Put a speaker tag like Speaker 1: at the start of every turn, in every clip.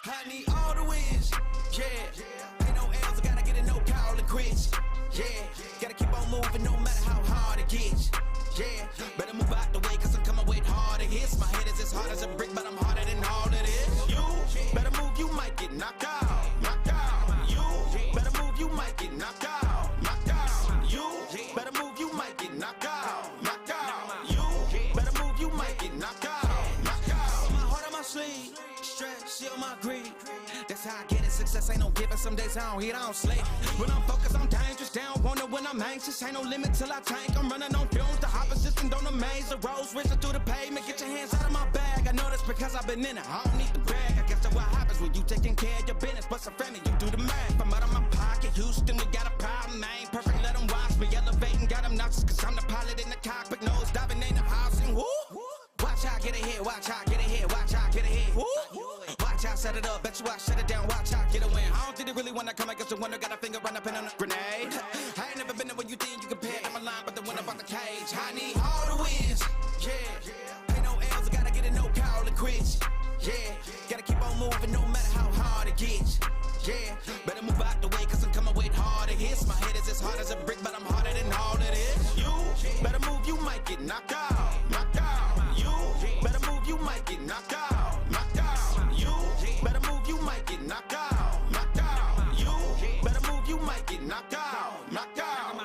Speaker 1: I need all the wins, yeah. Ain't no L's, I gotta get it, no call it quits, yeah. Gotta keep on moving no matter how hard it gets, yeah. Better move out the way, cause I'm coming with harder hits. My head is as hard as a brick, but I'm harder than all of this. You better move, you might get knocked out, knocked out. You better move, you might get knocked out, knocked out. You better move, you might get knocked out, knocked out. You better move, you might get knocked out, knocked out. My heart on my sleeve. Shield my greed. That's how I get it. Success ain't no giving. Some days I don't eat, I don't sleep. When I'm focused, I'm dangerous. Down, wonder when I'm anxious. Ain't no limit till I tank. I'm running on fumes. The opposition don't amaze. The roads racing through the pavement. Get your hands out of my bag. I know that's because I've been in it. I don't need the brag. I guess that's what happens when you taking care of your business. But some family, you do the math. I'm out of my pocket. Houston, we got a problem. I ain't perfect. Let them watch me elevating. Got them nauseous. Cause I'm the pilot in the cockpit. Nose diving in the housing. Woo! Watch how I get ahead. Watch how I get ahead. Watch how I get ahead. Woo! Watch how I set it up, bet you I shut it down, watch how I get a win. I don't think they really wanna come against the winner, got a finger run up in on a grenade. I ain't never been there when you think you compare, I'm a line, but the winner about the cage. I need all the wins, yeah. Ain't no L's, I gotta get it, no call it quits, yeah. Gotta keep on moving no matter how hard it gets, yeah. Better move out the way, cause I'm coming with harder hits. My head is as hard as a brick, but I'm harder than all of this. You better move, you might get knocked out, knocked out. You better move, you might get knocked out, knocked out. Better move, you might get knocked out, knocked out. You better move, you might get knocked out, knocked out.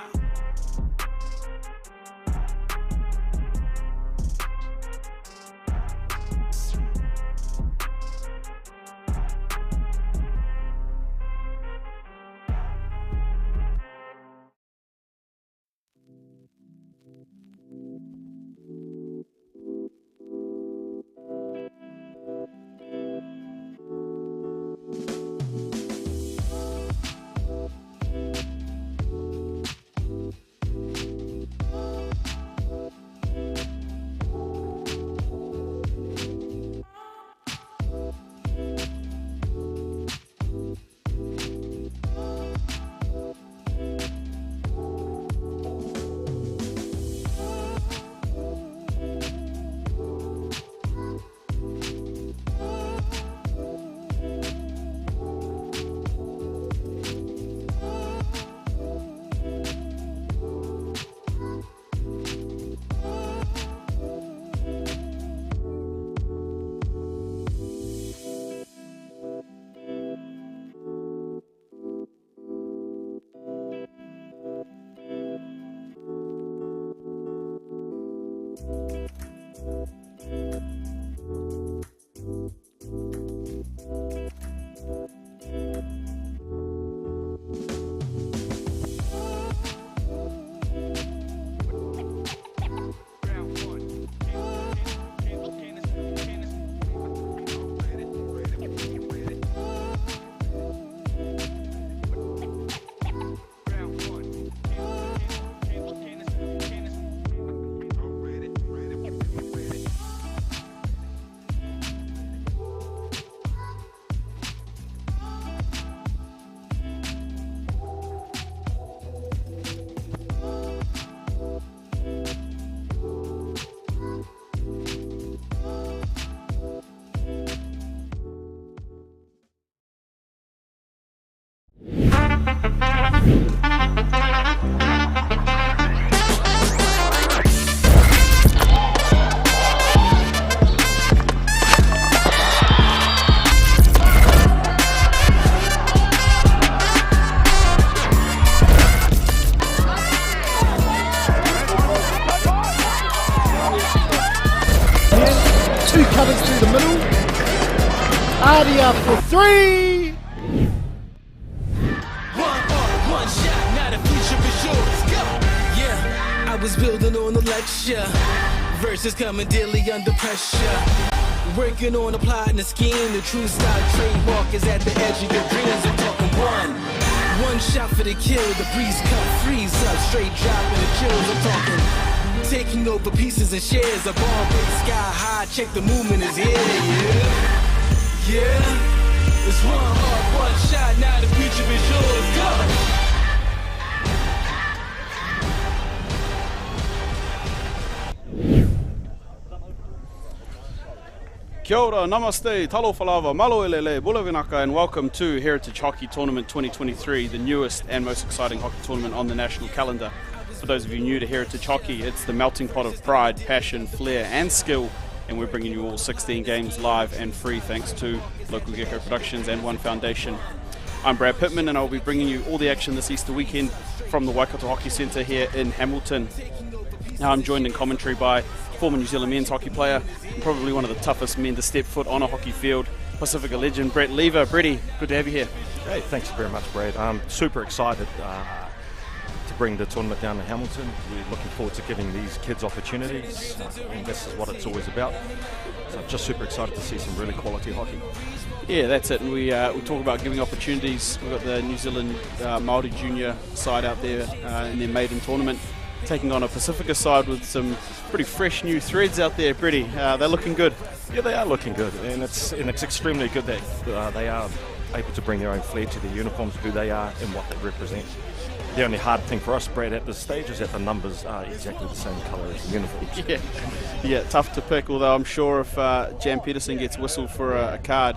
Speaker 2: Two covers through the middle. Adia for three.
Speaker 3: One shot, now the future is yours. Go. Yeah, I was building on the lecture. Verses coming daily under pressure. Working on a plot and a scheme. The true style trademark is at the edge of your dreams. I'm talking one shot for the kill. The breeze cut, freeze up, straight dropping the chills. I'm talking taking over pieces and shares. A ball break sky high. Check the movement is here. Yeah. It's one heart, one shot. Now the future is yours. Go.
Speaker 4: Kia ora, namaste, talo falava, malo elele, bula vinaka, and welcome to Heritage Hockey Tournament 2023, the newest and most exciting hockey tournament on the national calendar. For those of you new to Heritage Hockey, it's the melting pot of pride, passion, flair and skill, and we're bringing you all 16 games live and free thanks to Local Gecko Productions and One Foundation. I'm Brad Pittman and I'll be bringing you all the action this Easter weekend from the Waikato Hockey Centre here in Hamilton. Now I'm joined in commentary by former New Zealand men's hockey player and probably one of the toughest men to step foot on a hockey field, Pasifika legend Brett Lever. Bretty, good to have you here.
Speaker 5: Hey, thanks very much, Brad. I'm super excited to bring the tournament down to Hamilton. We're looking forward to giving these kids opportunities, and this is what it's always about. So I'm just super excited to see some really quality hockey.
Speaker 4: Yeah, that's it. And we talk about giving opportunities. We've got the New Zealand Māori Jnrs side out there in their maiden tournament, taking on a Pasifika side with some pretty fresh new threads out there. Bretty, they're looking good.
Speaker 5: Yeah, they are looking good, and it's extremely good that they are able to bring their own flair to their uniforms, who they are and what they represent. The only hard thing for us, Brad, at this stage is that the numbers are exactly the same colour as the uniforms.
Speaker 4: Yeah, tough to pick, although I'm sure if Jan Peterson gets whistled for a card,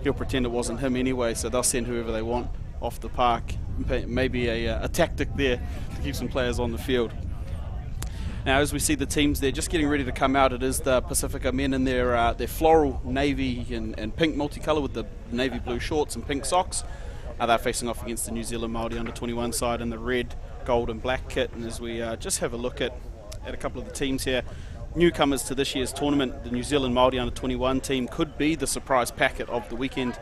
Speaker 4: he'll pretend it wasn't him anyway, so they'll send whoever they want off the park. Maybe a tactic there to keep some players on the field. Now, as we see the teams, they're just getting ready to come out. It is the Pasifika men in their floral navy and pink multicolour with the navy blue shorts and pink socks. They're facing off against the New Zealand Māori under-21 side in the red, gold and black kit. And as we just have a look at a couple of the teams here, newcomers to this year's tournament, the New Zealand Māori under-21 team could be the surprise packet of the weekend,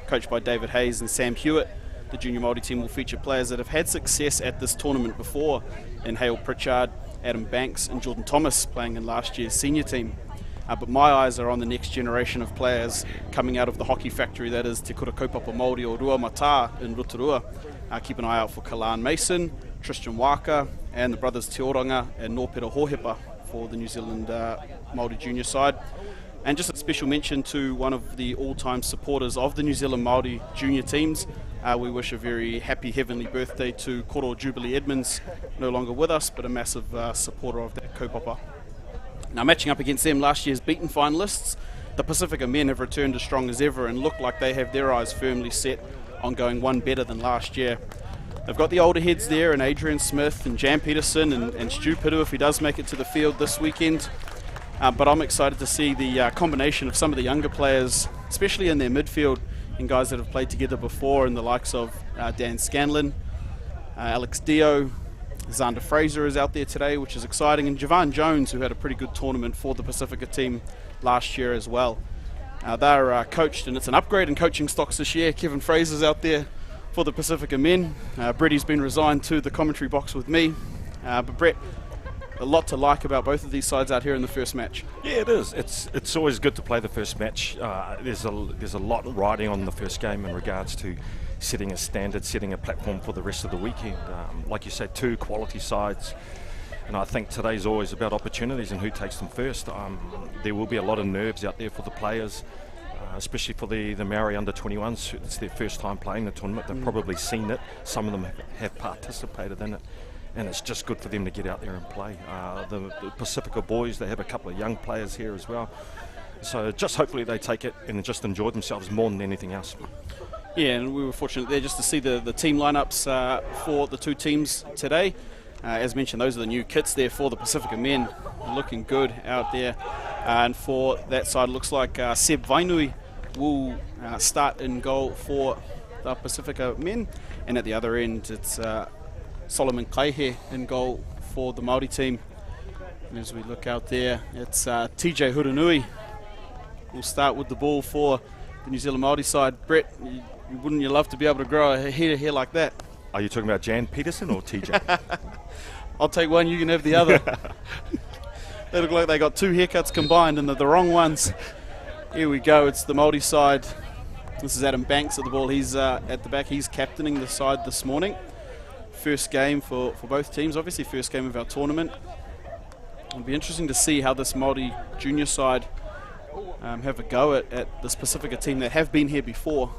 Speaker 4: coached by David Hayes and Sam Hewitt. The junior Māori team will feature players that have had success at this tournament before, in Hale Pritchard, Adam Banks and Jordan Thomas playing in last year's senior team. But my eyes are on the next generation of players coming out of the hockey factory, that is Te Kura Kaupapa Māori o Rua Mata in Rotorua. Keep an eye out for Kalan Mason, Tristan Waka and the brothers Te Oranga and Nōpera Hohepa for the New Zealand Māori junior side. And just a special mention to one of the all-time supporters of the New Zealand Māori junior teams. We wish a very happy heavenly birthday to Koro Jubilee Edmonds, no longer with us, but a massive supporter of that kaupapa. Now, matching up against them, last year's beaten finalists, the Pasifika men have returned as strong as ever and look like they have their eyes firmly set on going one better than last year. They've got the older heads there, and Adrian Smith and Jan Peterson and Stu Pitu if he does make it to the field this weekend. But I'm excited to see the combination of some of the younger players, especially in their midfield, and guys that have played together before, in the likes of Dan Scanlon, Alex Dio, Xander Fraser is out there today, which is exciting, and Javan Jones, who had a pretty good tournament for the Pasifika team last year as well. They're coached, and it's an upgrade in coaching stocks this year. Kevin Fraser's out there for the Pasifika men. Bretty's been resigned to the commentary box with me. But Brett, a lot to like about both of these sides out here in the first match.
Speaker 5: Yeah, it is. It's always good to play the first match. There's a lot riding on the first game in regards to setting a standard, setting a platform for the rest of the weekend. Like you said, two quality sides, and I think today's always about opportunities and who takes them first. There will be a lot of nerves out there for the players, especially for the Māori under-21s. It's their first time playing the tournament. They've probably seen it. Some of them have participated in it, and it's just good for them to get out there and play. The Pasifika boys, they have a couple of young players here as well. So just hopefully they take it and just enjoy themselves more than anything else.
Speaker 4: Yeah, and we were fortunate there just to see the team lineups for the two teams today. As mentioned, those are the new kits there for the Pasifika men, looking good out there. And for that side, it looks like Seb Vainui will start in goal for the Pasifika men, and at the other end it's Solomon Kaihe in goal for the Māori team. And as we look out there, it's TJ Huranui will start with the ball for the New Zealand Māori side. Brett, wouldn't you love to be able to grow a head of hair like that?
Speaker 5: Are you talking about Jan Peterson or TJ?
Speaker 4: I'll take one, you can have the other. They look like they got two haircuts combined and they're the wrong ones. Here we go, it's the Māori side. This is Adam Banks at the ball. He's at the back. He's captaining the side this morning. First game for both teams, obviously first game of our tournament. It'll be interesting to see how this Māori junior side have a go at this Pasifika team that have been here before.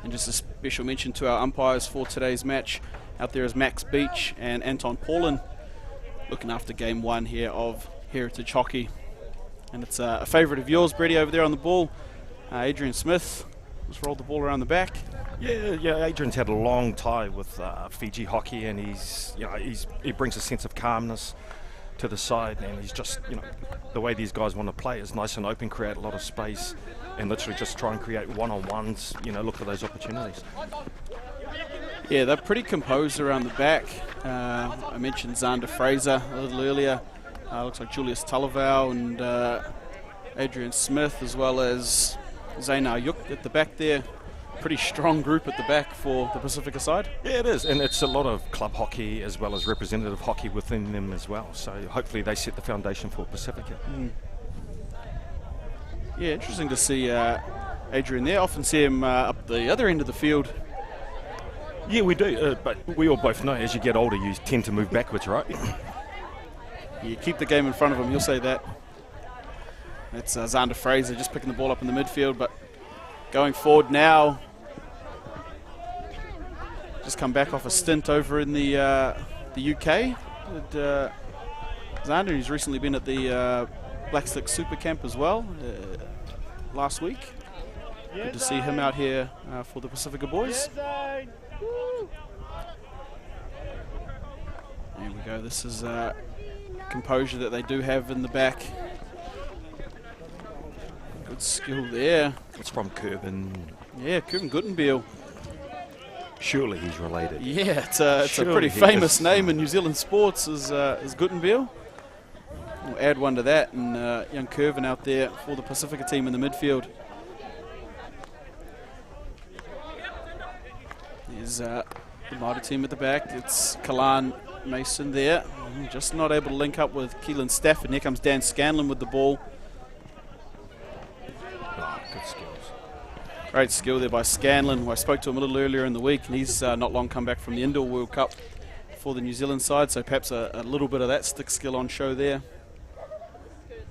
Speaker 4: And just a special mention to our umpires for today's match. Out there is Max Beach and Anton Paulin looking after game one here of Heritage Hockey. And it's a favourite of yours, Brady, over there on the ball. Adrian Smith just rolled the ball around the back.
Speaker 5: Yeah. Adrian's had a long tie with Fiji hockey, and he brings a sense of calmness to the side, and he's just, the way these guys want to play is nice and open, create a lot of space, and literally just try and create one-on-ones. Look for those opportunities.
Speaker 4: Yeah, they're pretty composed around the back. I mentioned Xander Fraser a little earlier. Looks like Julius Talavau and Adrian Smith, as well as Zaynar Yuk at the back there. Pretty strong group at the back for the Pasifika side.
Speaker 5: Yeah, it is, and it's a lot of club hockey as well as representative hockey within them as well. So hopefully they set the foundation for Pasifika.
Speaker 4: Yeah, interesting to see Adrian there. Often see him up the other end of the field.
Speaker 5: Yeah, we do, but we all both know as you get older you tend to move backwards, right?
Speaker 4: You keep the game in front of him, you'll say that. It's Xander Fraser just picking the ball up in the midfield, but going forward now. Just come back off a stint over in the UK. And, Xander, he's recently been at the Blackstick Super Camp as well last week. Good to see him out here for the Pasifika boys. There we go. This is composure that they do have in the back. Good skill there.
Speaker 5: It's from Curvin.
Speaker 4: Yeah, Curvin Guttenbiel.
Speaker 5: Surely he's related.
Speaker 4: Yeah, it's a pretty famous name in New Zealand sports is Guttenbiel. We'll add one to that, and young Curvin out there for the Pasifika team in the midfield. There's the Māori team at the back. It's Kalan Mason there. Just not able to link up with Keelan Stafford. Here comes Dan Scanlon with the ball.
Speaker 5: Oh, good skills.
Speaker 4: Great skill there by Scanlon, who I spoke to him a little earlier in the week, and he's not long come back from the Indoor World Cup for the New Zealand side, so perhaps a little bit of that stick skill on show there.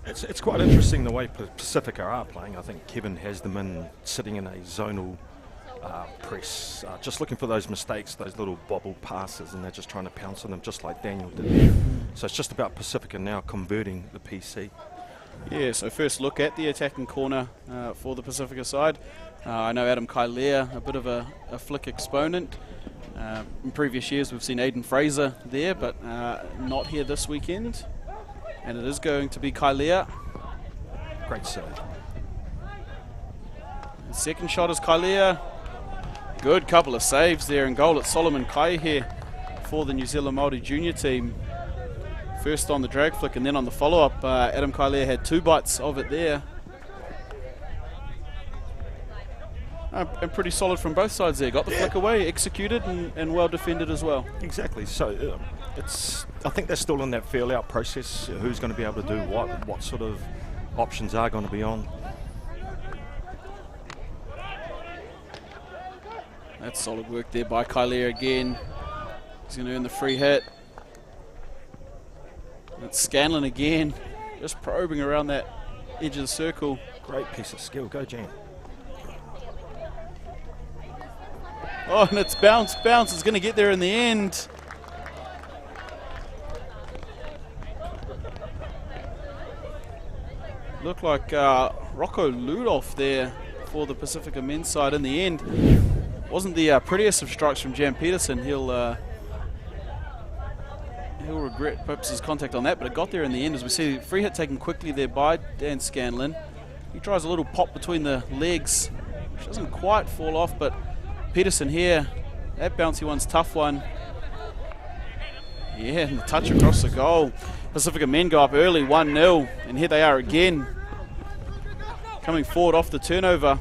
Speaker 5: It's quite interesting the way Pasifika are playing. I think Kevin has them sitting in a zonal press, just looking for those mistakes, those little bobble passes, and they're just trying to pounce on them just like Daniel did. So it's just about Pasifika now converting the PC.
Speaker 4: Yeah, so first look at the attacking corner for the Pasifika side. I know Adam Kailea, a bit of a flick exponent. In previous years we've seen Aiden Fraser there, but not here this weekend. And it is going to be Kailea.
Speaker 5: Great save.
Speaker 4: Second shot is Kailea. Good couple of saves there in goal. It's Solomon Kai here for the New Zealand Māori Junior team. First on the drag flick and then on the follow-up. Adam Kailea had 2 bites of it there. And pretty solid from both sides there. Got the flick away, executed, and well defended as well.
Speaker 5: Exactly. So I think they're still in that feel-out process. Who's going to be able to do what sort of options are going to be on.
Speaker 4: That's solid work there by Kailea again. He's going to earn the free hit. That's Scanlon again, just probing around that edge of the circle.
Speaker 5: Great piece of skill. Go, Jan.
Speaker 4: Oh, and it's bounce. It's going to get there in the end. Looked like Rocco Ludolf there for the Pasifika men's side in the end. Wasn't the prettiest of strikes from Jan Peterson. He'll regret perhaps his contact on that, but it got there in the end. As we see, free hit taken quickly there by Dan Scanlon. He tries a little pop between the legs, which doesn't quite fall off, but Peterson here, that bouncy one's tough one. Yeah, and the touch across the goal. Pasifika men go up early, 1-0, and here they are again, coming forward off the turnover.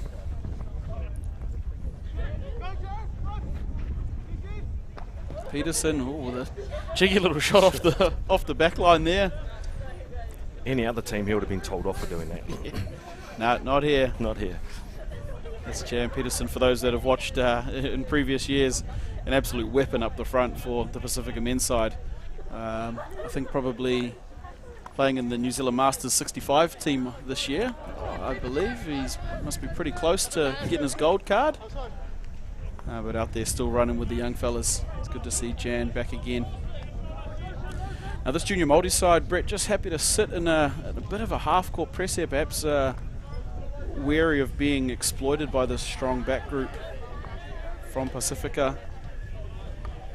Speaker 4: Peterson, the cheeky little shot off the back line there.
Speaker 5: Any other team, he would have been told off for doing that.
Speaker 4: No, not here.
Speaker 5: Not here.
Speaker 4: That's Jan Peterson, for those that have watched in previous years, an absolute weapon up the front for the Pasifika men's side. I think probably playing in the New Zealand Masters 65 team this year, I believe. He must be pretty close to getting his gold card. But out there still running with the young fellas. It's good to see Jan back again. Now this junior Māori side, Brett, just happy to sit in a bit of a half-court press here, perhaps wary of being exploited by this strong back group from Pasifika.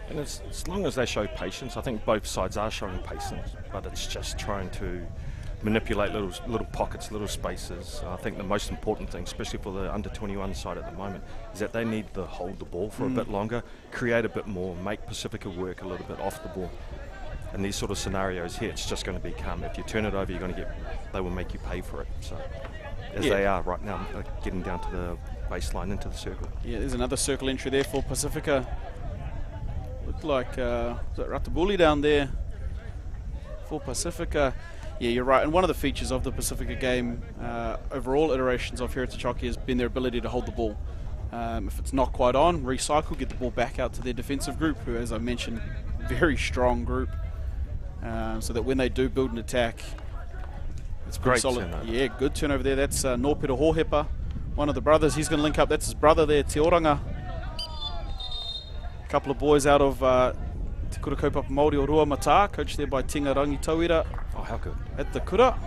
Speaker 5: And as long as they show patience, I think both sides are showing patience, but it's just trying to manipulate little pockets, little spaces. I think the most important thing, especially for the under-21 side at the moment, is that they need to hold the ball for a bit longer, create a bit more, make Pasifika work a little bit off the ball. And these sort of scenarios here, it's just going to become, if you turn it over, they will make you pay for it. So, as they are right now, getting down to the baseline into the circle.
Speaker 4: Yeah, there's another circle entry there for Pasifika. Looked like Ratabuli down there for Pasifika. Yeah, you're right. And one of the features of the Pasifika game, over all iterations of Heritage Hockey, has been their ability to hold the ball. If it's not quite on, recycle, get the ball back out to their defensive group, who, as I mentioned, very strong group, so that when they do build an attack, it's pretty solid.
Speaker 5: Turnover.
Speaker 4: Yeah, good turnover there. That's Nōpera Hohepa, one of the brothers. He's going to link up. That's his brother there, Te Oranga. A couple of boys out of Te Kura Kaupapa Māori o Rua Mata, coached there by Tinga Rangi Tauira.
Speaker 5: Oh, how good.
Speaker 4: At the Kura.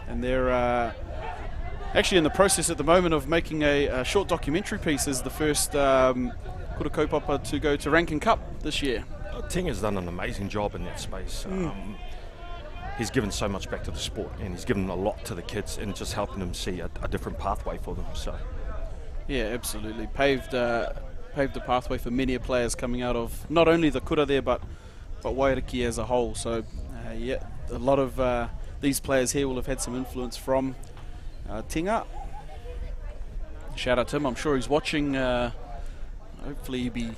Speaker 4: And they're actually in the process at the moment of making a short documentary piece as the first Kura Kaupapa to go to Rankin Cup this year.
Speaker 5: Ting has done an amazing job in that space. He's given so much back to the sport, and he's given a lot to the kids and just helping them see a different pathway for them. So,
Speaker 4: yeah, absolutely. Paved the pathway for many players coming out of not only the Kura there, but Wairiki as a whole. So, yeah, a lot of these players here will have had some influence from Tinga. Shout out to him. I'm sure he's watching. Hopefully he'll be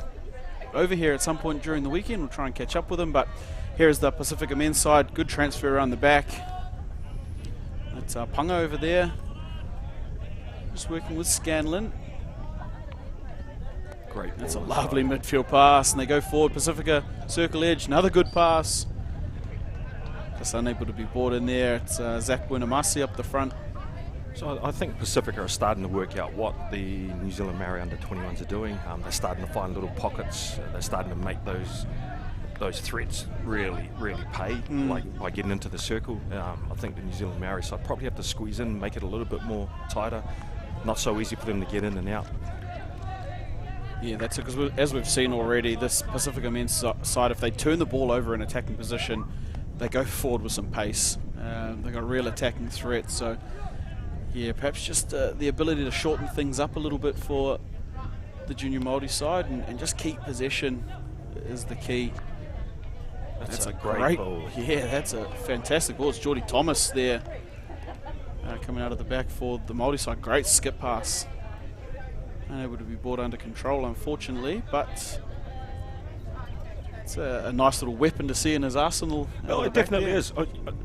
Speaker 4: over here at some point during the weekend. We'll try and catch up with him. But here's the Pasifika men's side. Good transfer around the back. That's Panga over there. Just working with Scanlon.
Speaker 5: great.
Speaker 4: That's a lovely midfield pass, and they go forward. Pasifika, circle edge, another good pass. Just unable to be brought in there. It's Zach Buenamasi up the front.
Speaker 5: So I think Pasifika are starting to work out what the New Zealand Māori under-21s are doing. They're starting to find little pockets. They're starting to make those threats really pay, like by getting into the circle. I think the New Zealand Māori side probably have to squeeze in, make it a little bit more tighter. Not so easy for them to get in and out.
Speaker 4: Yeah, that's it, because as we've seen already, this Pasifika men's side, if they turn the ball over in attacking position, they go forward with some pace. They've got real attacking threats. So, yeah, perhaps just the ability to shorten things up a little bit for the junior Māori side and just keep possession is the key. That's a great ball. Yeah, that's a fantastic ball. It's Geordie Thomas there coming out of the back for the Māori side. Great skip pass. Unable to be brought under control, unfortunately, but it's a nice little weapon to see in his arsenal.
Speaker 5: Well, it definitely is.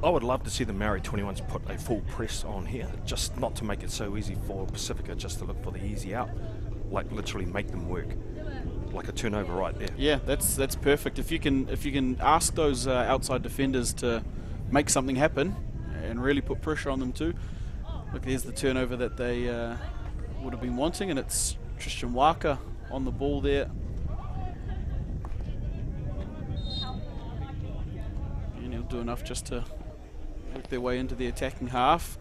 Speaker 5: I would love to see the Māori 21s put a full press on here, just not to make it so easy for Pasifika, just to look for the easy out, like literally make them work, like a turnover right there.
Speaker 4: Yeah, that's perfect. If you can ask those outside defenders to make something happen and really put pressure on them too. Look, there's the turnover that they would have been wanting, and it's Tristan Waka on the ball there. And he'll do enough just to work their way into the attacking half.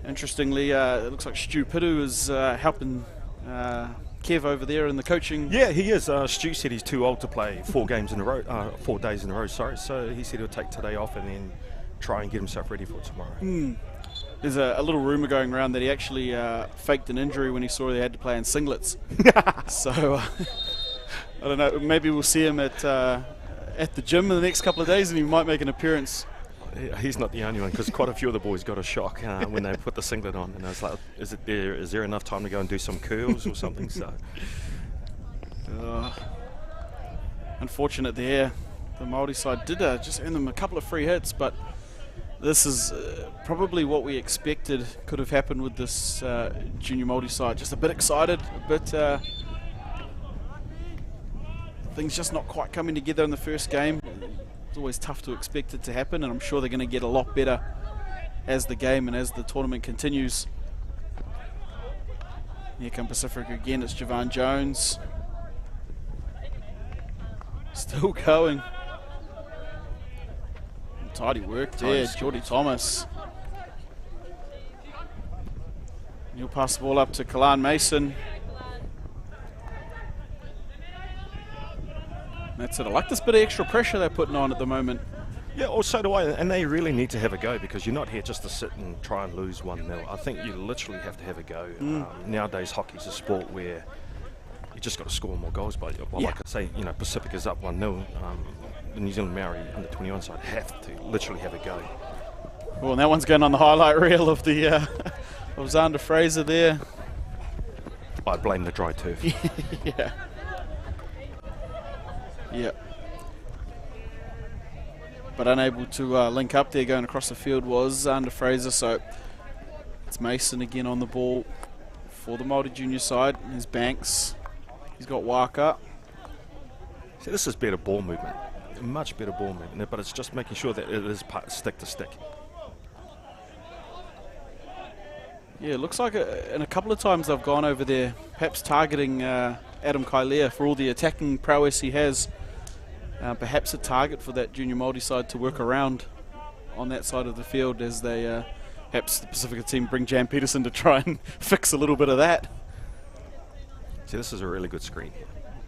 Speaker 4: Interestingly, it looks like Stu Pidu is helping Kev over there in the coaching.
Speaker 5: Yeah, he is. Stu said he's too old to play 4 days in a row. Sorry, so he said he'll take today off and then try and get himself ready for tomorrow.
Speaker 4: There's a little rumour going around that he actually faked an injury when he saw they had to play in singlets. So I don't know. Maybe we'll see him at the gym in the next couple of days, and he might make an appearance.
Speaker 5: He's not the only one, because quite a few of the boys got a shock when they put the singlet on, and I was like, is there enough time to go and do some curls or something? So
Speaker 4: unfortunate there. The Māori side did just earn them a couple of free hits, but this is probably what we expected could have happened with this junior Māori side. Just a bit excited, a bit things just not quite coming together in the first game. It's always tough to expect it to happen, and I'm sure they're going to get a lot better as the game and as the tournament continues. Here come Pasifika again. It's Javan Jones. Still going. tidy work there,
Speaker 5: Tidy
Speaker 4: Geordie Thomas. He'll pass the ball up to Kalan Mason. That's it. I like this bit of extra pressure they're putting on at the moment.
Speaker 5: Yeah, or so do I, and they really need to have a go because you're not here just to sit and try and lose 1-0. I think you literally have to have a go. Nowadays, hockey's a sport where you just got to score more goals. But like I say, you know, Pasifika's up 1-0. The New Zealand Māori under 21 side have to literally have a go.
Speaker 4: Well, and that one's going on the highlight reel of the of Xander Fraser there.
Speaker 5: I blame the dry turf.
Speaker 4: Yeah. Yeah. But unable to link up there going across the field was Xander Fraser. So it's Mason again on the ball for the Māori Junior side. There's Banks. He's got Waka.
Speaker 5: See, this is better ball movement. Much better ball movement. But it's just making sure that it is stick to stick.
Speaker 4: Yeah, it looks like and a couple of times they've gone over there, perhaps targeting Adam Kailea for all the attacking prowess he has. Perhaps a target for that junior Māori side to work around on that side of the field as they, perhaps the Pasifika team bring Jan Peterson to try and fix a little bit of that.
Speaker 5: See, this is a really good screen.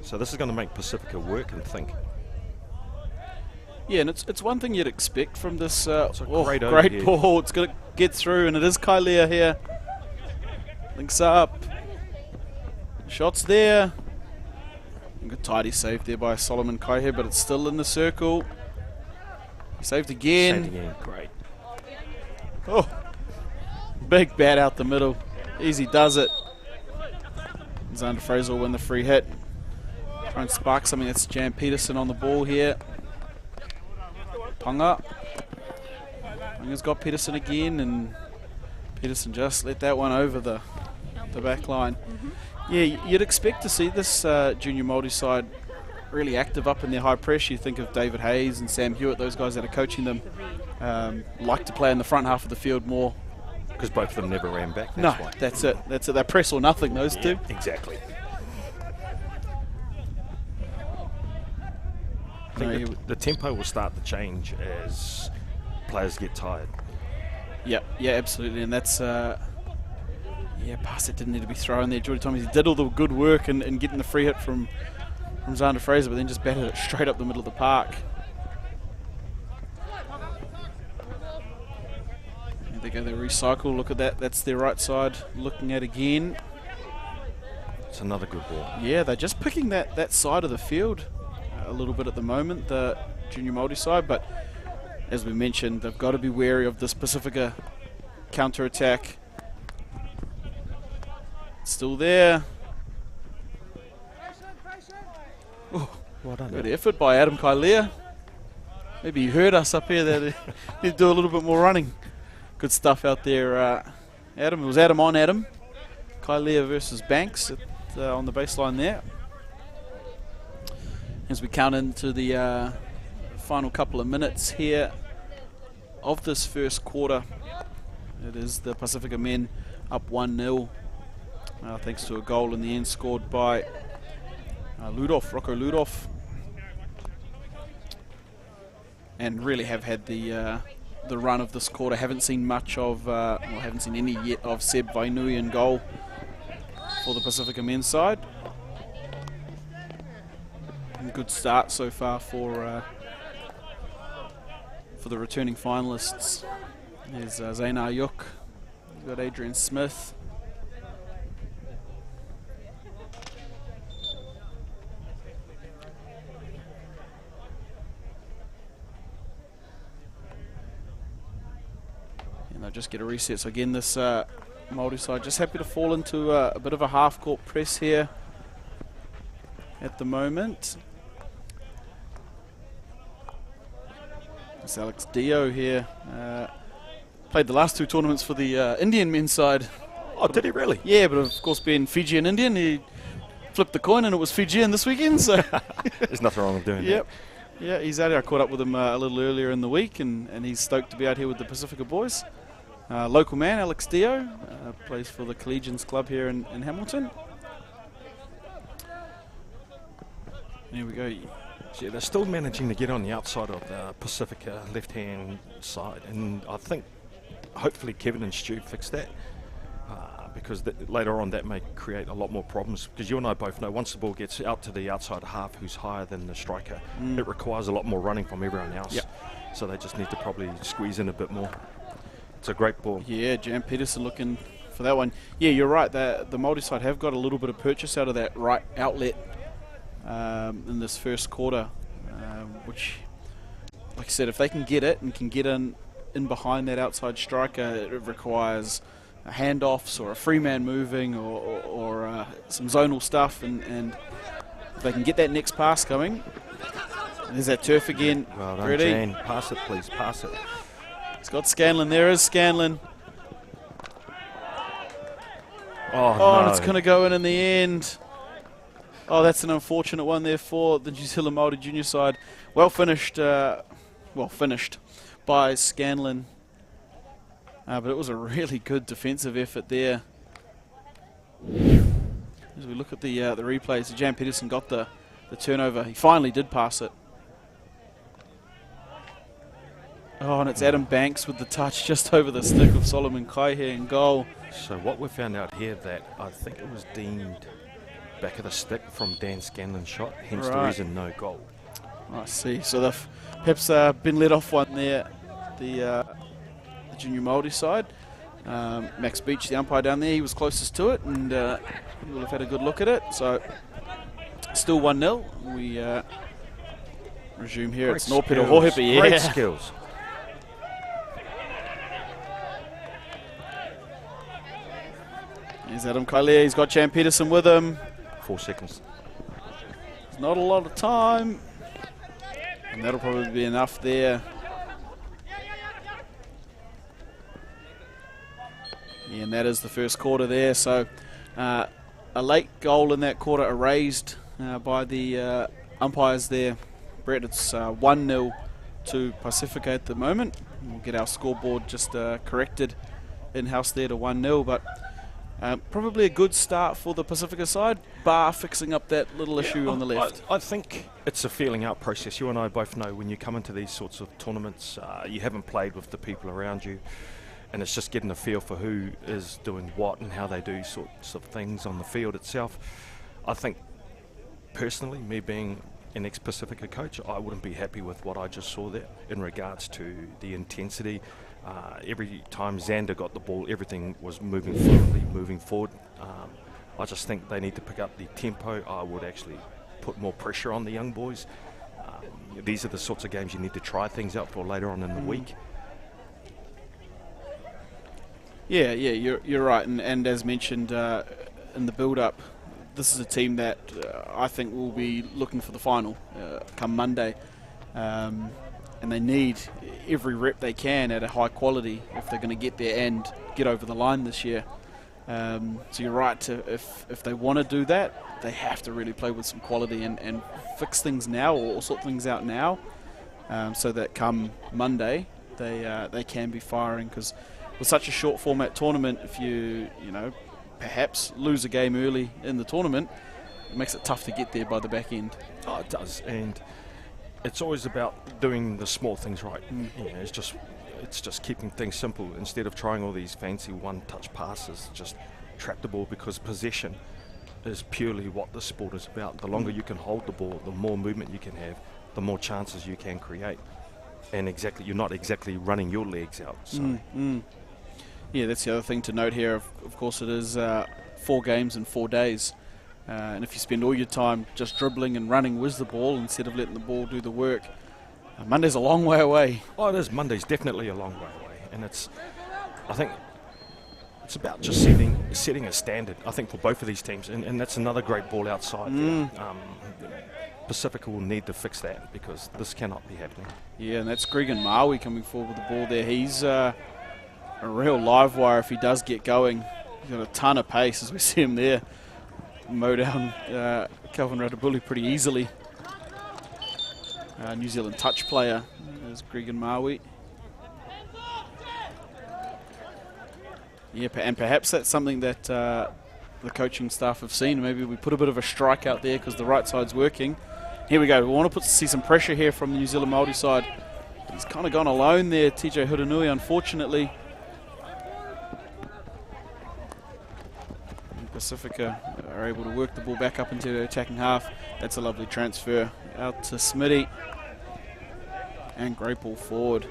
Speaker 5: So this is going to make Pasifika work and think.
Speaker 4: Yeah, and it's one thing you'd expect from this
Speaker 5: great
Speaker 4: ball. It's going to get through, and it is Kailea here. Links up. Shots there. Good tidy save there by Solomon Kaihe, but it's still in the circle. He saved again.
Speaker 5: Saved again. Great.
Speaker 4: Oh, big bat out the middle. Easy does it. Xander Fraser will win the free hit. Try and spark something. That's Jan Peterson on the ball here. Ponga. Ponga's got Peterson again, and Peterson just let that one over the back line. Yeah, you'd expect to see this junior Māori side really active up in their high press. You think of David Hayes and Sam Hewitt, those guys that are coaching them, like to play in the front half of the field more.
Speaker 5: Because both of them never ran back.
Speaker 4: That's it. They press or nothing, those two.
Speaker 5: Exactly. I think the tempo will start to change as players get tired.
Speaker 4: Yeah, absolutely, and that's pass it didn't need to be thrown there. Geordie Thomas, he did all the good work in getting the free hit from Xander Fraser, but then just batted it straight up the middle of the park. There they go, they recycle. Look at that. That's their right side looking at again.
Speaker 5: It's another good ball.
Speaker 4: Yeah, they're just picking that side of the field a little bit at the moment, the junior Māori side, but as we mentioned, they've got to be wary of this Pasifika counter-attack. Still there. Oh,
Speaker 5: well done.
Speaker 4: Good effort by Adam Kailea. Maybe he heard us up here that he'd do a little bit more running. Good stuff out there, Adam. It was Adam on Adam. Kailea versus Banks on the baseline there. As we count into the final couple of minutes here of this first quarter, it is the Pasifika men up 1-0. Thanks to a goal in the end scored by Rocco Ludolf. And really have had the run of this quarter. Haven't seen much of, haven't seen any yet of Seb Vainui in goal for the Pasifika men's side. And good start so far for the returning finalists. There's Zayn Ayuk. We've got Adrian Smith. And they'll just get a reset. So again, this Māori side just happy to fall into a bit of a half-court press here at the moment. It's Alex Dio here. Played the last two tournaments for the Indian men's side.
Speaker 5: Oh, did he really?
Speaker 4: Yeah, but of course being Fijian Indian, he flipped the coin and it was Fijian this weekend. So
Speaker 5: there's nothing wrong with doing that.
Speaker 4: Yep. Yeah, he's out here. I caught up with him a little earlier in the week, and he's stoked to be out here with the Pasifika boys. Local man, Alex Dio, plays for the Collegians Club here in Hamilton. There we go.
Speaker 5: Yeah, they're still managing to get on the outside of the Pasifika left-hand side, and I think hopefully Kevin and Stu fix that, because later on that may create a lot more problems, because you and I both know once the ball gets out to the outside half who's higher than the striker, it requires a lot more running from everyone else.
Speaker 4: Yep.
Speaker 5: So they just need to probably squeeze in a bit more. It's a great ball.
Speaker 4: Yeah, Jan Peterson looking for that one. Yeah, you're right. The Māori side have got a little bit of purchase out of that right outlet in this first quarter, which, like I said, if they can get it and can get in behind that outside striker, it requires handoffs or a free man moving or some zonal stuff, and if they can get that next pass coming. There's that turf again.
Speaker 5: Well done,
Speaker 4: Ready?
Speaker 5: Jan. Pass it, please. Pass it.
Speaker 4: He's got Scanlon. There is Scanlon.
Speaker 5: Oh,
Speaker 4: Oh,
Speaker 5: no.
Speaker 4: and it's going to go in the end. Oh, that's an unfortunate one there for the New Zealand Māori Junior side. Well finished by Scanlon. But it was a really good defensive effort there. As we look at the replays, Jan Peterson got the turnover. He finally did pass it. Oh, and it's Adam Banks with the touch just over the stick of Solomon Kaihe in goal.
Speaker 5: So what we found out here, that I think it was deemed back of the stick from Dan Scanlon's shot, hence the
Speaker 4: Right.
Speaker 5: reason no goal.
Speaker 4: I see. So they've perhaps been let off one there, the junior Māori side. Max Beach, the umpire down there, he was closest to it, and he will have had a good look at it. So still 1-0. We resume here. It's Norpeto Hohepe. Yeah.
Speaker 5: Great skills.
Speaker 4: Here's Adam Kailea. He's got Jan Peterson with him.
Speaker 5: 4 seconds.
Speaker 4: There's not a lot of time. And that'll probably be enough there. Yeah, and that is the first quarter there. So a late goal in that quarter erased by the umpires there. Brett, it's 1-0 to Pasifika at the moment. We'll get our scoreboard just corrected in-house there to 1-0. But probably a good start for the Pasifika side, bar fixing up that little issue on the left.
Speaker 5: I think it's a feeling out process. You and I both know when you come into these sorts of tournaments, you haven't played with the people around you, and it's just getting a feel for who is doing what and how they do sorts of things on the field itself. I think, personally, me being an ex-Pasifika coach, I wouldn't be happy with what I just saw there in regards to the intensity. Every time Xander got the ball, everything was moving fluently, moving forward. I just think they need to pick up the tempo. I would actually put more pressure on the young boys. These are the sorts of games you need to try things out for later on in the week.
Speaker 4: Yeah, you're right. And as mentioned in the build-up, this is a team that I think will be looking for the final come Monday. And they need every rep they can at a high quality if they're going to get there and get over the line this year. So you're right, if they want to do that, they have to really play with some quality and fix things now or sort things out now, so that come Monday they can be firing. Because with such a short format tournament, if you perhaps lose a game early in the tournament, it makes it tough to get there by the back end.
Speaker 5: Oh, it does, and it's always about doing the small things right. It's just keeping things simple instead of trying all these fancy one-touch passes. Just trap the ball, because possession is purely what the sport is about. The longer you can hold the ball, the more movement you can have, the more chances you can create. And you're not exactly running your legs out. So.
Speaker 4: Yeah, that's the other thing to note here. Of course, it is 4 games in 4 days. And if you spend all your time just dribbling and running with the ball instead of letting the ball do the work, Monday's a long way away.
Speaker 5: Oh, it is. Monday's definitely a long way away. And I think it's about just setting a standard, I think, for both of these teams. And that's another great ball outside there. Pasifika will need to fix that, because this cannot be happening.
Speaker 4: Yeah, and that's Gregan Maui coming forward with the ball there. He's a real live wire if he does get going. He's got a ton of pace as we see him there. Mow down Calvin Radabuli pretty easily. New Zealand touch player is Gregan Maui. Yeah, and perhaps that's something that the coaching staff have seen. Maybe we put a bit of a strike out there because the right side's working, Here we go. We want to see some pressure here from the New Zealand Māori side. He's kind of gone alone there, TJ Huranui, unfortunately. And Pasifika are able to work the ball back up into the attacking half. That's a lovely transfer out to Smitty. And great ball forward.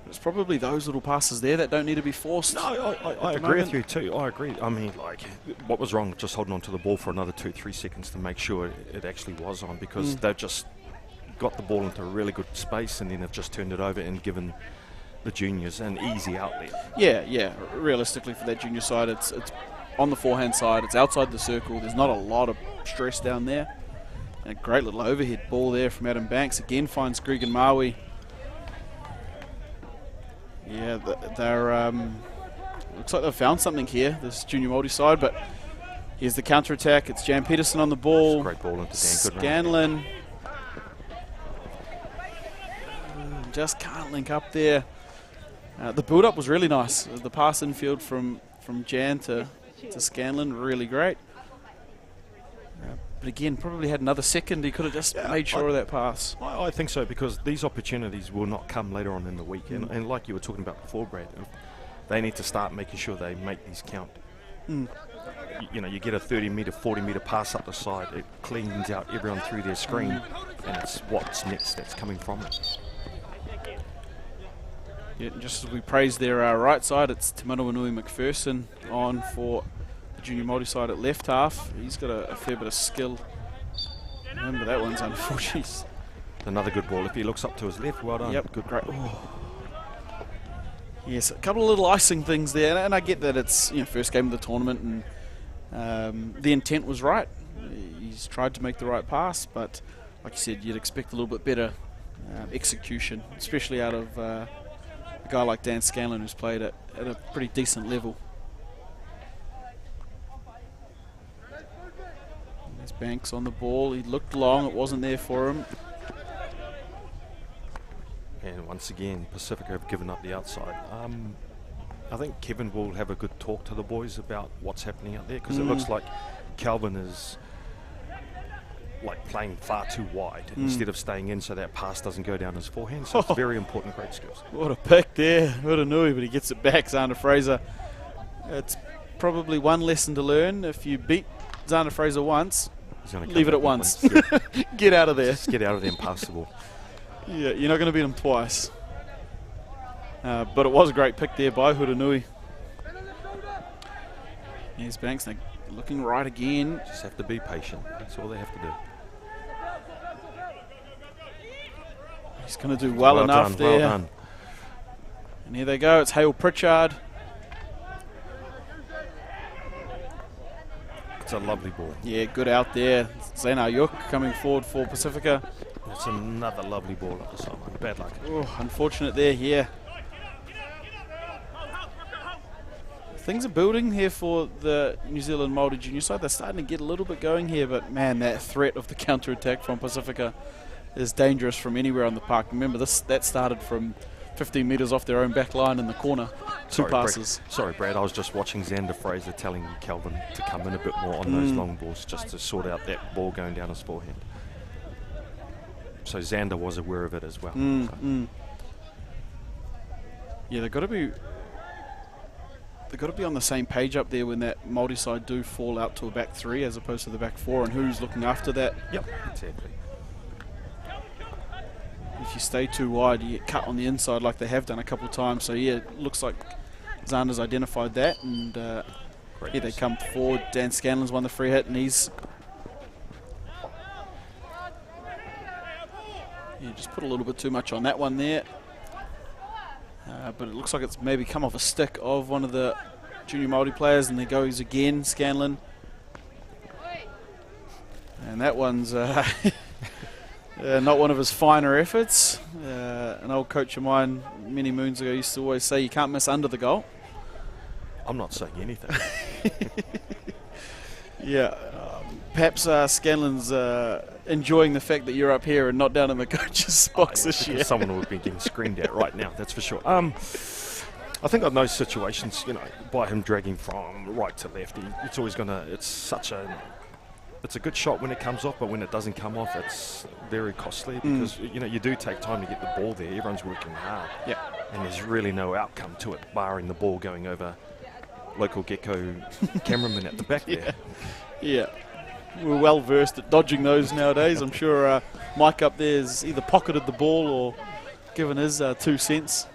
Speaker 4: It's probably those little passes there that don't need to be forced.
Speaker 5: No, I agree with you too. I agree. I mean, like, what was wrong just holding on to the ball for another 2-3 seconds to make sure it actually was on, because they've just got the ball into a really good space and then they've just turned it over and given the juniors an easy outlet.
Speaker 4: Yeah. Realistically, for that junior side, it's on the forehand side. It's outside the circle. There's not a lot of stress down there. And a great little overhead ball there from Adam Banks. Again, finds Greg and Maui. Yeah, they're looks like they've found something here, this junior Māori side, but here's the counter-attack. It's Jan Peterson on the ball.
Speaker 5: Great ball into Dan.
Speaker 4: Scanlon. Just can't link up there. The build-up was really nice. The pass infield from Jan to Scanlon, really great. But again, probably had another second. He could have just made sure of that pass.
Speaker 5: I think so, because these opportunities will not come later on in the week. And like you were talking about before, Brad, they need to start making sure they make these count. You know, you get a 30-metre, 40-metre pass up the side. It cleans out everyone through their screen. And it's what's next that's coming from it.
Speaker 4: Yeah, just as we praise their right side, it's Te Manawanui McPherson on for the junior Māori side at left half. He's got a fair bit of skill. Remember, that one's unfortunate.
Speaker 5: Another good ball. If he looks up to his left, well done.
Speaker 4: Yep,
Speaker 5: Good.
Speaker 4: Great. Oh. Yes, a couple of little icing things there, and I get that it's first game of the tournament, and the intent was right. He's tried to make the right pass, but like you said, you'd expect a little bit better execution, especially out of a guy like Dan Scanlon, who's played at a pretty decent level. There's Banks on the ball. He looked long. It wasn't there for him.
Speaker 5: And once again, Pasifika have given up the outside. I think Kevin will have a good talk to the boys about what's happening out there, because it looks like Calvin is like playing far too wide instead of staying in so that pass doesn't go down his forehand. So it's very important, great skills.
Speaker 4: What a pick there. What a nui, but he gets it back, Xander Fraser. It's probably one lesson to learn. If you beat Xander Fraser once, leave it at once. Yeah. Get out of there.
Speaker 5: Just get out of there and pass the ball.
Speaker 4: Yeah, you're not going to beat him twice. But it was a great pick there by Huranui. Here's Banks now looking right again.
Speaker 5: Just have to be patient. That's all they have to do.
Speaker 4: He's going to do well enough
Speaker 5: done,
Speaker 4: there.
Speaker 5: Well done.
Speaker 4: And here they go. It's Hale Pritchard.
Speaker 5: It's a lovely ball.
Speaker 4: Yeah, good out there. Zena Yuk coming forward for Pasifika.
Speaker 5: That's another lovely ball up the sideline. Bad luck.
Speaker 4: Oh, unfortunate there, yeah. Things are building here for the New Zealand Māori junior side. They're starting to get a little bit going here, but man, that threat of the counter-attack from Pasifika is dangerous from anywhere on the park. Remember, that started from 15 metres off their own back line in the corner. Two passes.
Speaker 5: Sorry, Brad, I was just watching Xander Fraser telling Calvin to come in a bit more on those long balls just to sort out that ball going down his forehand. So Xander was aware of it as well.
Speaker 4: Yeah, they've got to be on the same page up there when that Māori side do fall out to a back three as opposed to the back four, and who's looking after that.
Speaker 5: Yep, exactly.
Speaker 4: If you stay too wide, you get cut on the inside like they have done a couple of times. So yeah, it looks like Xander's identified that, and here they come forward. Dan Scanlon's won the free hit, and he's just put a little bit too much on that one there. But it looks like it's maybe come off a stick of one of the junior Māori players, and there goes again, Scanlon. And that one's not one of his finer efforts. An old coach of mine many moons ago used to always say you can't miss under the goal.
Speaker 5: I'm not saying anything.
Speaker 4: Yeah, perhaps Scanlon's enjoying the fact that you're up here and not down in the coach's box this year.
Speaker 5: Someone would be getting screamed at right now, that's for sure. I think on those situations, by him dragging from right to left, it's always going to, it's such a it's a good shot when it comes off, but when it doesn't come off, it's very costly because you do take time to get the ball there. Everyone's working hard, and there's really no outcome to it, barring the ball going over Local Gecko cameraman at the back there.
Speaker 4: Yeah. We're well versed at dodging those nowadays. I'm sure Mike up there's either pocketed the ball or given his 2 cents.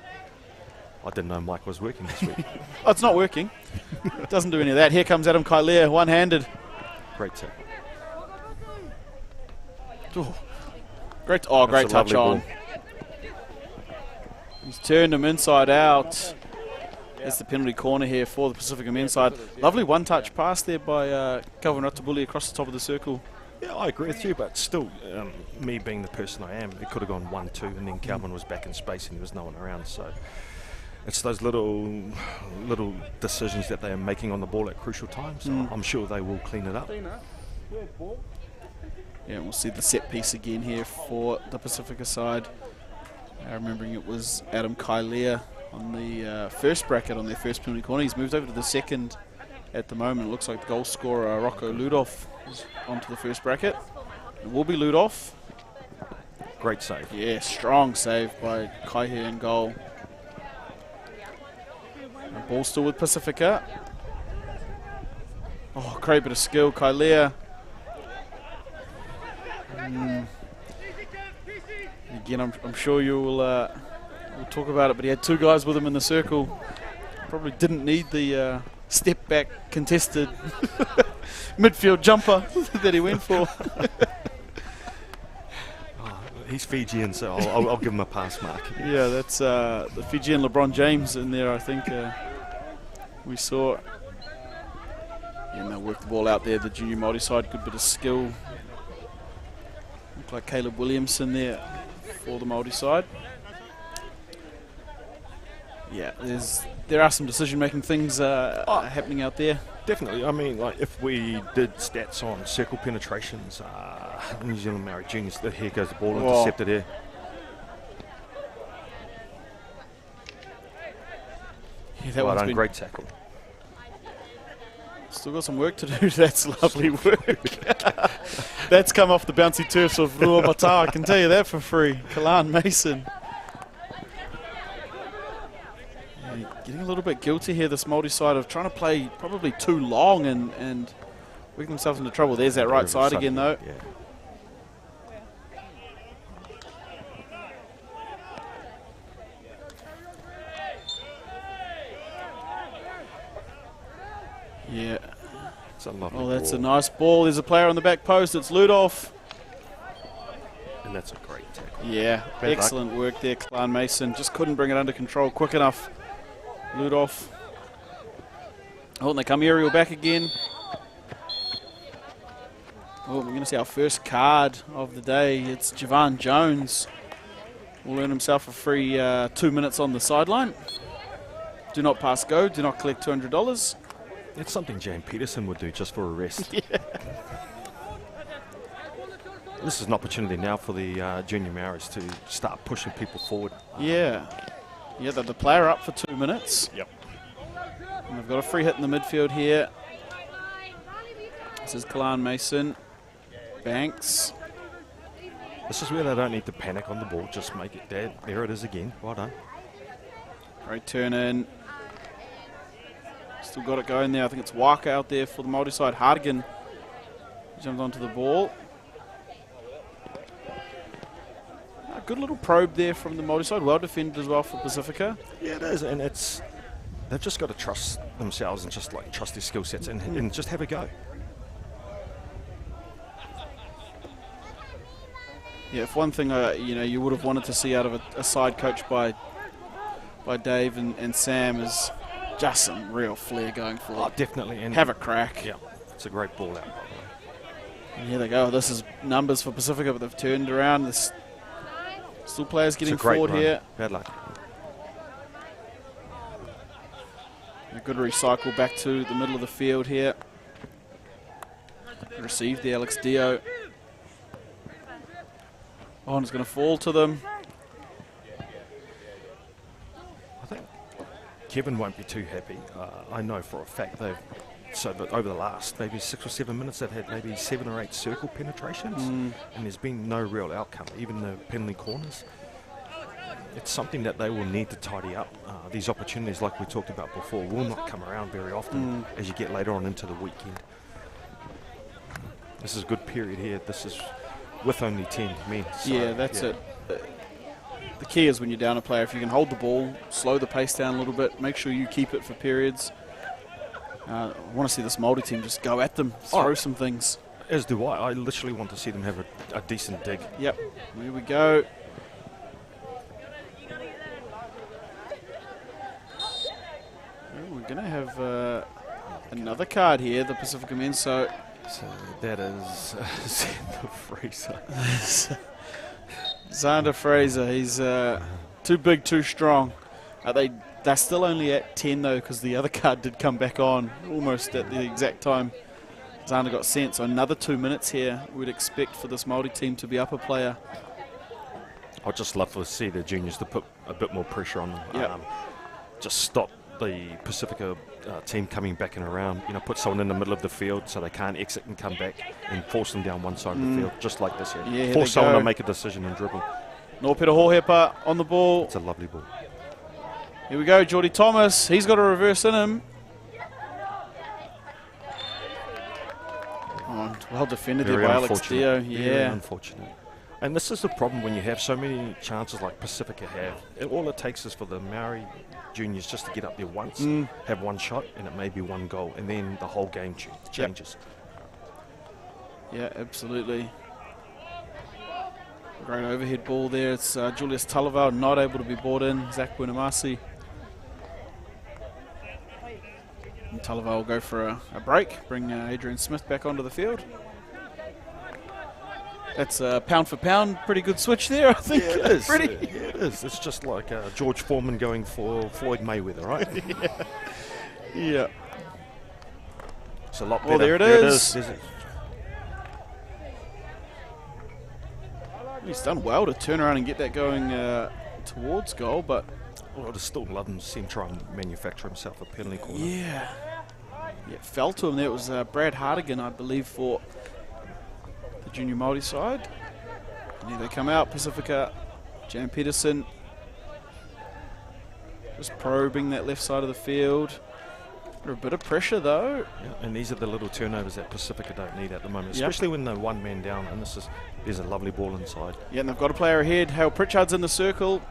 Speaker 5: I didn't know Mike was working this week.
Speaker 4: Oh, it's not working. It doesn't do any of that. Here comes Adam Kailea, one-handed.
Speaker 5: Great tackle.
Speaker 4: Oh, great touch on.
Speaker 5: Ball.
Speaker 4: He's turned him inside out. That's the penalty corner here for the Pasifika men's side. Lovely one-touch pass there by Calvin Ratabuli across the top of the circle.
Speaker 5: Yeah, I agree with you, but still, me being the person I am, it could have gone 1-2, and then Calvin was back in space and there was no one around. So it's those little decisions that they are making on the ball at crucial times. So I'm sure they will clean it up.
Speaker 4: Yeah, we'll see the set piece again here for the Pasifika side. Remembering it was Adam Kailea on the first bracket on their first penalty corner. He's moved over to the second at the moment. It looks like the goal scorer Rocco Ludov is onto the first bracket. It will be Ludov.
Speaker 5: Great save.
Speaker 4: Yeah, strong save by Kaihe in goal. The ball still with Pasifika. Oh, great bit of skill, Kailea. Again, I'm sure you will we'll talk about it, but he had 2 guys with him in the circle. Probably didn't need the step back contested midfield jumper that he went for.
Speaker 5: He's Fijian, so I'll give him a pass mark.
Speaker 4: Yeah, that's the Fijian LeBron James in there, I think. We saw. And they'll work the ball out there, the junior Māori side. Good bit of skill. Look like Caleb Williamson there for the Māori side. Yeah, there are some decision-making things happening out there.
Speaker 5: Definitely. I mean, like if we did stats on circle penetrations, New Zealand Māori Jnrs, here goes the ball intercepted here.
Speaker 4: Yeah, that one's been
Speaker 5: great tackle.
Speaker 4: Still got some work to do. That's lovely work. That's come off the bouncy turfs of Ruamata. I can tell you that for free. Kalan Mason. Yeah, getting a little bit guilty here, this Māori side, of trying to play probably too long and working themselves into trouble. There's that right side again, though.
Speaker 5: Yeah.
Speaker 4: Yeah.
Speaker 5: It's a lovely
Speaker 4: Oh, that's
Speaker 5: ball.
Speaker 4: a nice ball. There's a player on the back post. It's Ludov.
Speaker 5: And that's a great tackle.
Speaker 4: Yeah,
Speaker 5: Bad
Speaker 4: excellent work there, Kalan Mason. Just couldn't bring it under control quick enough. Ludov. Oh, and they come aerial back again. Oh, we're going to see our first card of the day. It's Javan Jones. Will earn himself a free 2 minutes on the sideline. Do not pass go. Do not collect $200.
Speaker 5: It's something Jane Peterson would do just for a rest.
Speaker 4: Yeah.
Speaker 5: This is an opportunity now for the junior Maoris to start pushing people forward.
Speaker 4: Yeah. Yeah, the player up for 2 minutes.
Speaker 5: Yep.
Speaker 4: And they've got a free hit in the midfield here. This is Kalan Mason. Banks.
Speaker 5: This is where they don't need to panic on the ball. Just make it dead. There it is again. Well done.
Speaker 4: Great turn in. Still got it going there. I think it's Waka out there for the Māori side. Hardigan jumped onto the ball. A good little probe there from the Māori side. Well defended as well for Pasifika.
Speaker 5: Yeah, it is, and they've just got to trust themselves and just trust their skill sets and just have a go.
Speaker 4: Yeah, if one thing you would have wanted to see out of a side coached by Dave and Sam is just some real flair going forward.
Speaker 5: Oh, definitely. And
Speaker 4: have a crack.
Speaker 5: Yeah, it's a great ball out, by the way.
Speaker 4: And here they go. This is numbers for Pasifika, but they've turned around. There's still players getting forward
Speaker 5: run.
Speaker 4: here.
Speaker 5: Bad luck.
Speaker 4: A good recycle back to the middle of the field here. Received the Alex Dio. Oh, and it's going to fall to them. I
Speaker 5: think Kevin won't be too happy. I know for a fact they've over the last maybe 6 or 7 minutes, they've had maybe 7 or 8 circle penetrations, and there's been no real outcome, even the penalty corners. It's something that they will need to tidy up. These opportunities, like we talked about before, will not come around very often as you get later on into the weekend. This is a good period here. This is with only 10 men. So,
Speaker 4: yeah, that's it. The key is when you're down a player, if you can hold the ball, slow the pace down a little bit, make sure you keep it for periods. I want to see this Māori team just go at them, throw some things.
Speaker 5: As do I. I literally want to see them have a decent dig.
Speaker 4: Yep, here we go. We're going to have another card here, the Pasifika men. So
Speaker 5: that is Xander Fraser.
Speaker 4: Xander Fraser, he's too big, too strong. They're still only at 10 though, because the other card did come back on almost at the exact time Xander got sent. So another 2 minutes here we'd expect for this Māori team to be up a player.
Speaker 5: I'd just love to see the juniors to put a bit more pressure on them.
Speaker 4: Yep.
Speaker 5: Just stop the Pasifika team coming back and around. Put someone in the middle of the field so they can't exit and come back, and force them down one side of the field, just like this here.
Speaker 4: Yeah,
Speaker 5: force someone to make a decision and dribble.
Speaker 4: Norpeta Hohepa on the ball.
Speaker 5: It's a lovely ball.
Speaker 4: Here we go, Geordie Thomas. He's got a reverse in him. Oh, well defended there by Alex Dio.
Speaker 5: Very unfortunate. And this is the problem when you have so many chances like Pasifika have. All it takes is for the Māori juniors just to get up there once, have one shot, and it may be one goal, and then the whole game changes.
Speaker 4: Yeah, absolutely. Great overhead ball there. It's Julius Talavau not able to be brought in. Zach Buenamasi. And Talavau will go for a break, bring Adrian Smith back onto the field. That's pound for pound, pretty good switch there, I think.
Speaker 5: Yeah, it is. It is. It's just like George Foreman going for Floyd Mayweather, right?
Speaker 4: Yeah.
Speaker 5: It's a lot better.
Speaker 4: Oh, there it is. He's done well to turn around and get that going towards goal, but...
Speaker 5: Well, I'd still love him to see him try and manufacture himself a penalty corner.
Speaker 4: Yeah, it fell to him there. It was Brad Hardigan, I believe, for the junior Māori side. And here they come out, Pasifika, Jan Peterson. Just probing that left side of the field. Under a bit of pressure, though.
Speaker 5: Yeah, and these are the little turnovers that Pasifika don't need at the moment, especially when they're one man down, and there's a lovely ball inside. Yeah,
Speaker 4: and they've got a player ahead. Hale Pritchard's in the circle.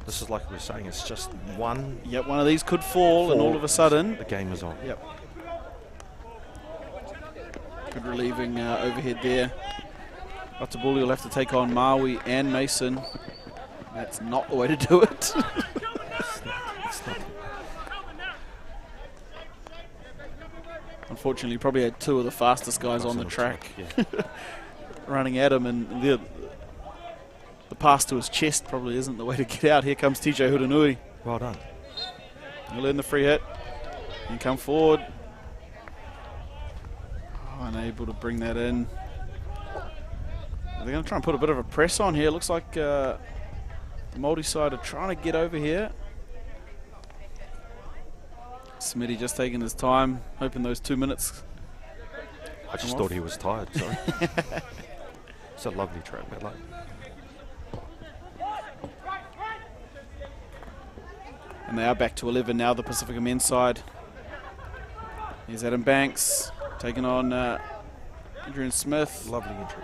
Speaker 5: This is like we were saying, it's just one.
Speaker 4: Yep, one of these could fall, and all of a sudden...
Speaker 5: The game is on.
Speaker 4: Yep. Good relieving overhead there. Ratabuli will have to take on Maui and Mason. That's not the way to do it.
Speaker 5: It's not.
Speaker 4: Unfortunately, probably had two of the fastest guys on the track running at him, and the pass to his chest probably isn't the way to get out. Here comes TJ Huranui.
Speaker 5: Well done.
Speaker 4: He'll earn the free hit and come forward. Oh, unable to bring that in. They're going to try and put a bit of a press on here. Looks like the Māori side are trying to get over here. Smitty just taking his time, hoping those 2 minutes.
Speaker 5: I just thought he was tired, sorry. It's a lovely track, that like.
Speaker 4: And they are back to 11 now, the Pasifika men's side. Here's Adam Banks taking on Adrian Smith.
Speaker 5: Lovely entry.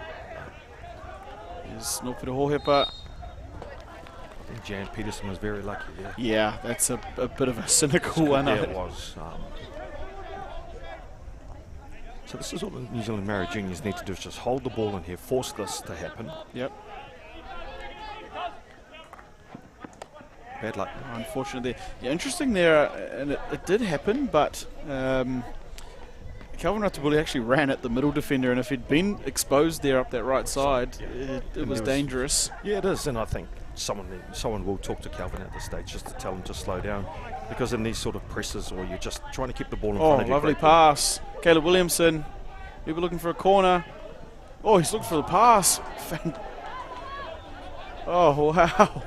Speaker 4: Here's Norpeta Hohepa.
Speaker 5: I think Jan Peterson was very lucky there.
Speaker 4: Yeah, that's a bit of a cynical one.
Speaker 5: Yeah, it was. So this is all the New Zealand Māori juniors need to do, is just hold the ball in here, force this to happen.
Speaker 4: Yep.
Speaker 5: Bad luck.
Speaker 4: Oh, unfortunately, yeah, interesting there, and it did happen, but Calvin Ratabuli actually ran at the middle defender, and if he'd been exposed there up that right side, it was dangerous.
Speaker 5: Yeah, it is, and I think someone will talk to Calvin at this stage just to tell him to slow down, because in these sort of presses, or you're just trying to keep the ball in front of you.
Speaker 4: Oh, lovely pass. Caleb Williamson, people looking for a corner. Oh, he's looking for the pass. Oh, wow.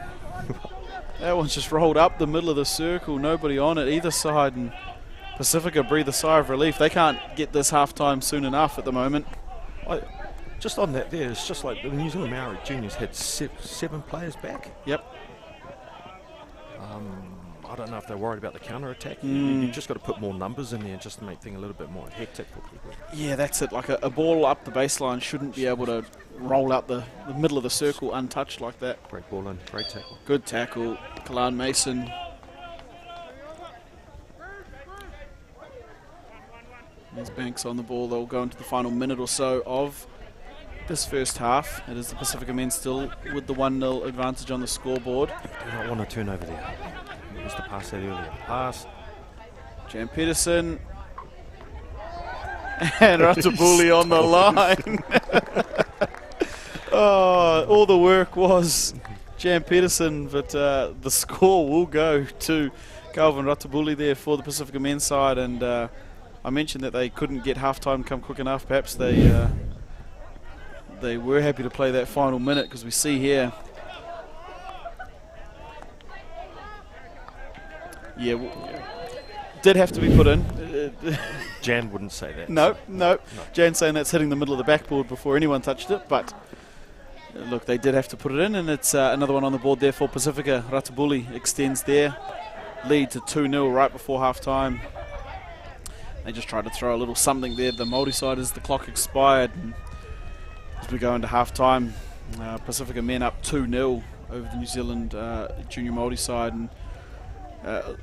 Speaker 4: That one's just rolled up the middle of the circle, nobody on it either side, and Pasifika breathe a sigh of relief. They can't get this half-time soon enough at the moment.
Speaker 5: Just on that there, it's just like the New Zealand Māori Jnrs had 7 players back.
Speaker 4: Yep.
Speaker 5: I don't know if they're worried about the counter-attack. You've just got to put more numbers in there just to make things a little bit more hectic for people.
Speaker 4: Yeah, that's it. Like a ball up the baseline shouldn't be able to roll out the middle of the circle untouched like that.
Speaker 5: Great ball in, great tackle.
Speaker 4: Good tackle. Kalan Mason. There's Banks on the ball. They'll go into the final minute or so of this first half. It is the Pasifika men still with the 1-0 advantage on the scoreboard.
Speaker 5: Do not want to turn over there. It was the pass that earlier. Pass.
Speaker 4: Jan Peterson. And Ratabuli on the line. Oh, all the work was Jan Peterson, but the score will go to Calvin Ratabuli there for the Pasifika men's side. And I mentioned that they couldn't get halftime come quick enough. Perhaps they were happy to play that final minute, because we see here. Yeah, did have to be put in.
Speaker 5: Jan wouldn't say that.
Speaker 4: No. Jan saying that's hitting the middle of the backboard before anyone touched it, but look, they did have to put it in, and it's another one on the board there for Pasifika. Ratabuli extends their lead to 2-0 right before half-time. They just tried to throw a little something there, the Māori side, as the clock expired. And as we go into half-time, Pasifika men up 2-0 over the New Zealand junior Māori side. And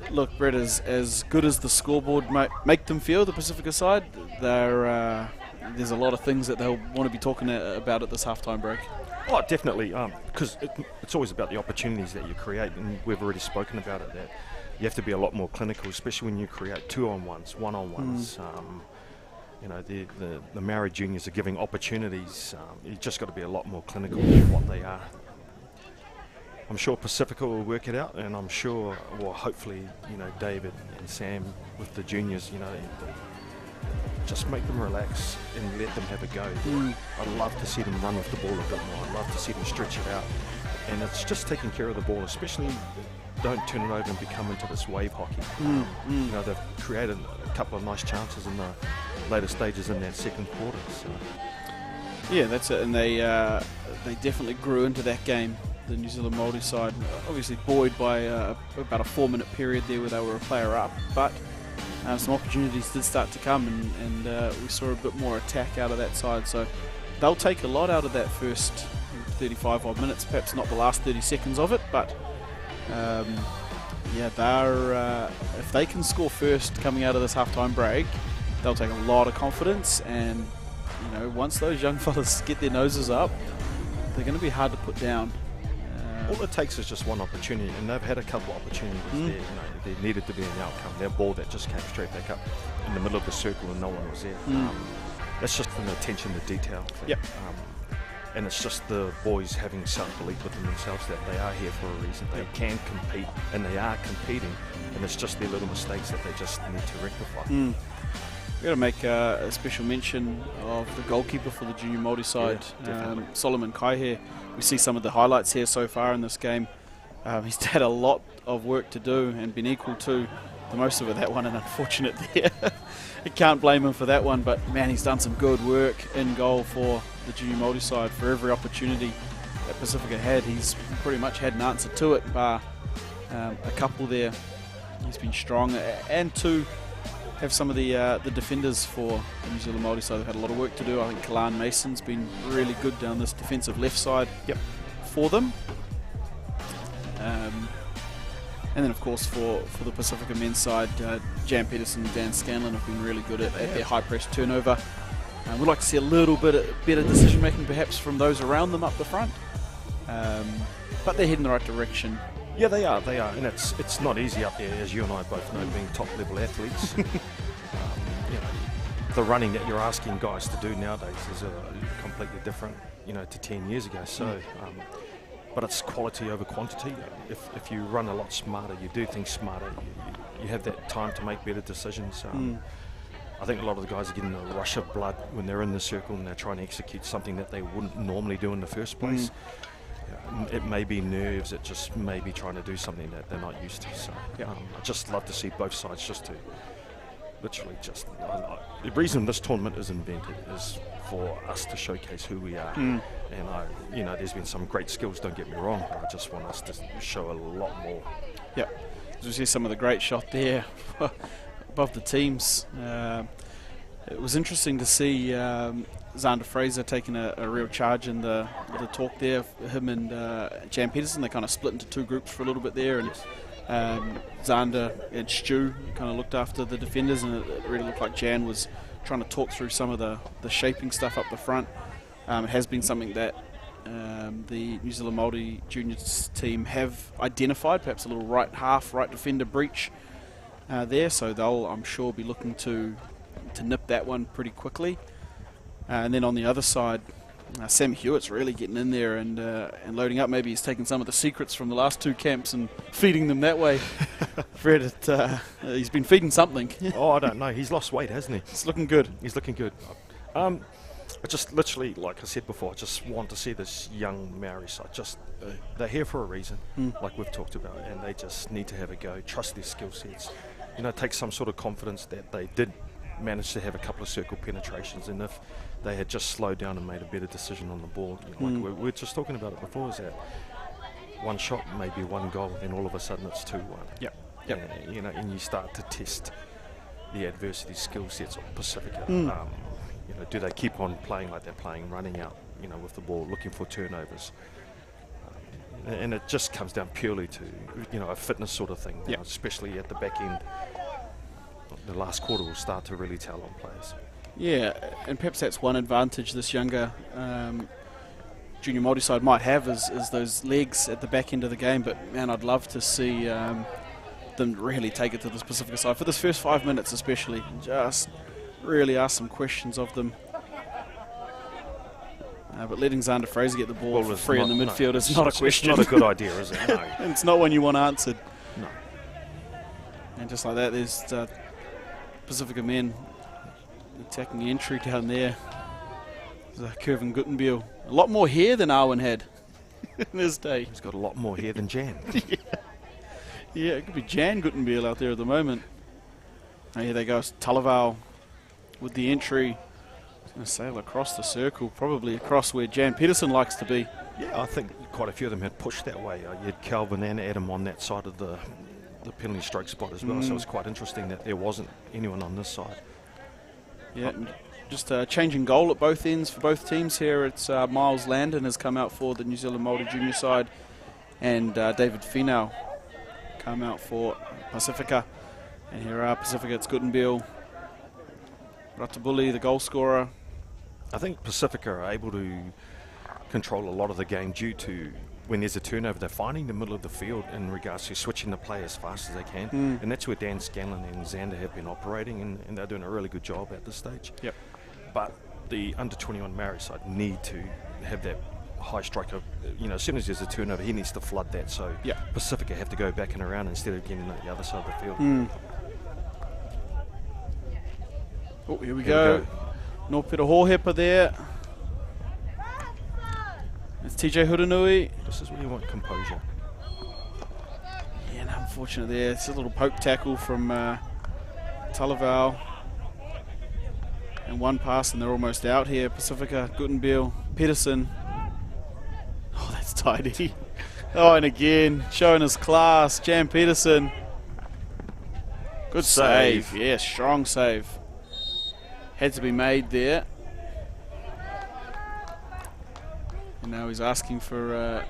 Speaker 4: look, Brett, as good as the scoreboard make them feel, the Pasifika side, there's a lot of things that they'll want to be talking about at this halftime break.
Speaker 5: Oh, definitely, because it's always about the opportunities that you create, and we've already spoken about it, that you have to be a lot more clinical, especially when you create 2-on-1s, 1-on-1s. You know, the Māori Jnrs are giving opportunities. You just got to be a lot more clinical with what they are. I'm sure Pasifika will work it out, and I'm sure, well, hopefully, you know, David and Sam with the juniors, you know, just make them relax and let them have a go. I'd love to see them run with the ball a bit more. I'd love to see them stretch it out. And it's just taking care of the ball, especially don't turn it over and become into this wave hockey. You know, they've created a couple of nice chances in the later stages in that second quarter. So.
Speaker 4: Yeah, that's it, and they definitely grew into that game. The New Zealand Māori side, obviously buoyed by about a 4-minute period there where they were a player up, but some opportunities did start to come, and we saw a bit more attack out of that side. So they'll take a lot out of that first 35 odd minutes, perhaps not the last 30 seconds of it, but yeah, they're if they can score first coming out of this halftime break, they'll take a lot of confidence, and you know, once those young fellas get their noses up, they're going to be hard to put down.
Speaker 5: All it takes is just one opportunity, and they've had a couple of opportunities there. You know, there needed to be an outcome. Their ball that just came straight back up in the middle of the circle and no one was there. That's just an attention to detail thing.
Speaker 4: Yep.
Speaker 5: And it's just the boys having self-belief within themselves that they are here for a reason. They can compete, and they are competing, and it's just their little mistakes that they just need to rectify.
Speaker 4: We've got to make a special mention of the goalkeeper for the junior Māori side, Solomon Kaihe. We see some of the highlights here so far in this game. He's had a lot of work to do and been equal to the most of it. That one, an unfortunate there. You can't blame him for that one, but man, he's done some good work in goal for the junior Māori side. For every opportunity that Pasifika had, he's pretty much had an answer to it, bar a couple there. He's been strong, and to have some of the defenders for the New Zealand Māori side, they've had a lot of work to do. I think Kalan Mason's been really good down this defensive left side for them. And then, of course, for the Pasifika men's side, Jan Peterson and Dan Scanlon have been really good at their high press turnover. We'd like to see a little bit better decision making, perhaps, from those around them up the front. But they're heading the right direction.
Speaker 5: Yeah, they are, and it's not easy up there, as you and I both know, being top-level athletes. You know, the running that you're asking guys to do nowadays is completely different, you know, to 10 years ago. So, but it's quality over quantity. If you run a lot smarter, you do things smarter, you have that time to make better decisions. I think a lot of the guys are getting a rush of blood when they're in the circle and they're trying to execute something that they wouldn't normally do in the first place. It may be nerves, it just may be trying to do something that they're not used to. So I just love to see both sides just to literally just... the reason this tournament is invented is for us to showcase who we are. And there's been some great skills, don't get me wrong, but I just want us to show a lot more.
Speaker 4: Yep. As we see some of the great shot there above the teams. It was interesting to see Xander Fraser taking a real charge in the talk there. Him and Jan Peterson, they kind of split into two groups for a little bit there, and Xander and Stu kind of looked after the defenders, and it really looked like Jan was trying to talk through some of the shaping stuff up the front. It has been something that the New Zealand Māori Jnrs team have identified, perhaps a little right defender breach there, so they'll, I'm sure, be looking to nip that one pretty quickly. And then on the other side, Sam Hewitt's really getting in there and loading up. Maybe he's taking some of the secrets from the last two camps and feeding them that way. Fred, he's been feeding something.
Speaker 5: Oh, I don't know. He's lost weight, hasn't he?
Speaker 4: It's looking good.
Speaker 5: He's looking good. I just literally, like I said before, I just want to see this young Maori side. They're here for a reason, like we've talked about, and they just need to have a go, trust their skill sets. Take some sort of confidence that they did manage to have a couple of circle penetrations, and if they had just slowed down and made a better decision on the ball, like we were just talking about it before, is that one shot, maybe one goal, then all of a sudden it's 2-1.
Speaker 4: Yep.
Speaker 5: And you start to test the adversity skill sets of Pasifika. Do they keep on playing like they're playing, running out, with the ball, looking for turnovers? And it just comes down purely to, a fitness sort of thing, especially at the back end. The last quarter will start to really tell on players. Yeah,
Speaker 4: and perhaps that's one advantage this younger junior Māori side might have is those legs at the back end of the game. But man, I'd love to see them really take it to this Pasifika side for this first 5 minutes, especially. Just really ask some questions of them. But letting Xander Fraser get the ball for free in the midfield is not a question.
Speaker 5: It's not a good idea, is it? No.
Speaker 4: It's not one you want answered.
Speaker 5: No.
Speaker 4: And just like that, there's Pasifika men attacking the entry down there. There's Kevin Guttenbiel. A lot more hair than Arwen had in his day.
Speaker 5: He's got a lot more hair than Jan.
Speaker 4: Yeah, it could be Jan Guttenbiel out there at the moment. And here they go, Talaval with the entry. He's going to sail across the circle, probably across where Jan Peterson likes to be.
Speaker 5: Yeah, I think quite a few of them had pushed that way. You had Calvin and Adam on that side of the penalty stroke spot as well, so it's quite interesting that there wasn't anyone on this side.
Speaker 4: Yeah, just changing goal at both ends for both teams here. It's Miles Landon has come out for the New Zealand Māori Junior side, and David Finau come out for Pasifika. And here are Pasifika, it's Guttenbiel, Ratabuli, the goal scorer.
Speaker 5: I think Pasifika are able to control a lot of the game due to when there's a turnover, they're finding the middle of the field in regards to switching the play as fast as they can. And that's where Dan Scanlon and Xander have been operating, and they're doing a really good job at this stage.
Speaker 4: Yep.
Speaker 5: But the under-21 Maori side need to have that high striker. As soon as there's a turnover, he needs to flood that. So Pasifika have to go back and around instead of getting at the other side of the field.
Speaker 4: Oh, here we go. No Peter Hohepa there. It's TJ Huranui.
Speaker 5: This is where you want composure.
Speaker 4: Yeah, and unfortunately there. It's a little poke tackle from Talaval. And one pass and they're almost out here. Pasifika, Guttenbiel, Peterson. Oh, that's tidy. Oh, and again, showing his class, Jan Peterson. Good save. Yes, strong save. Had to be made there. And now he's asking for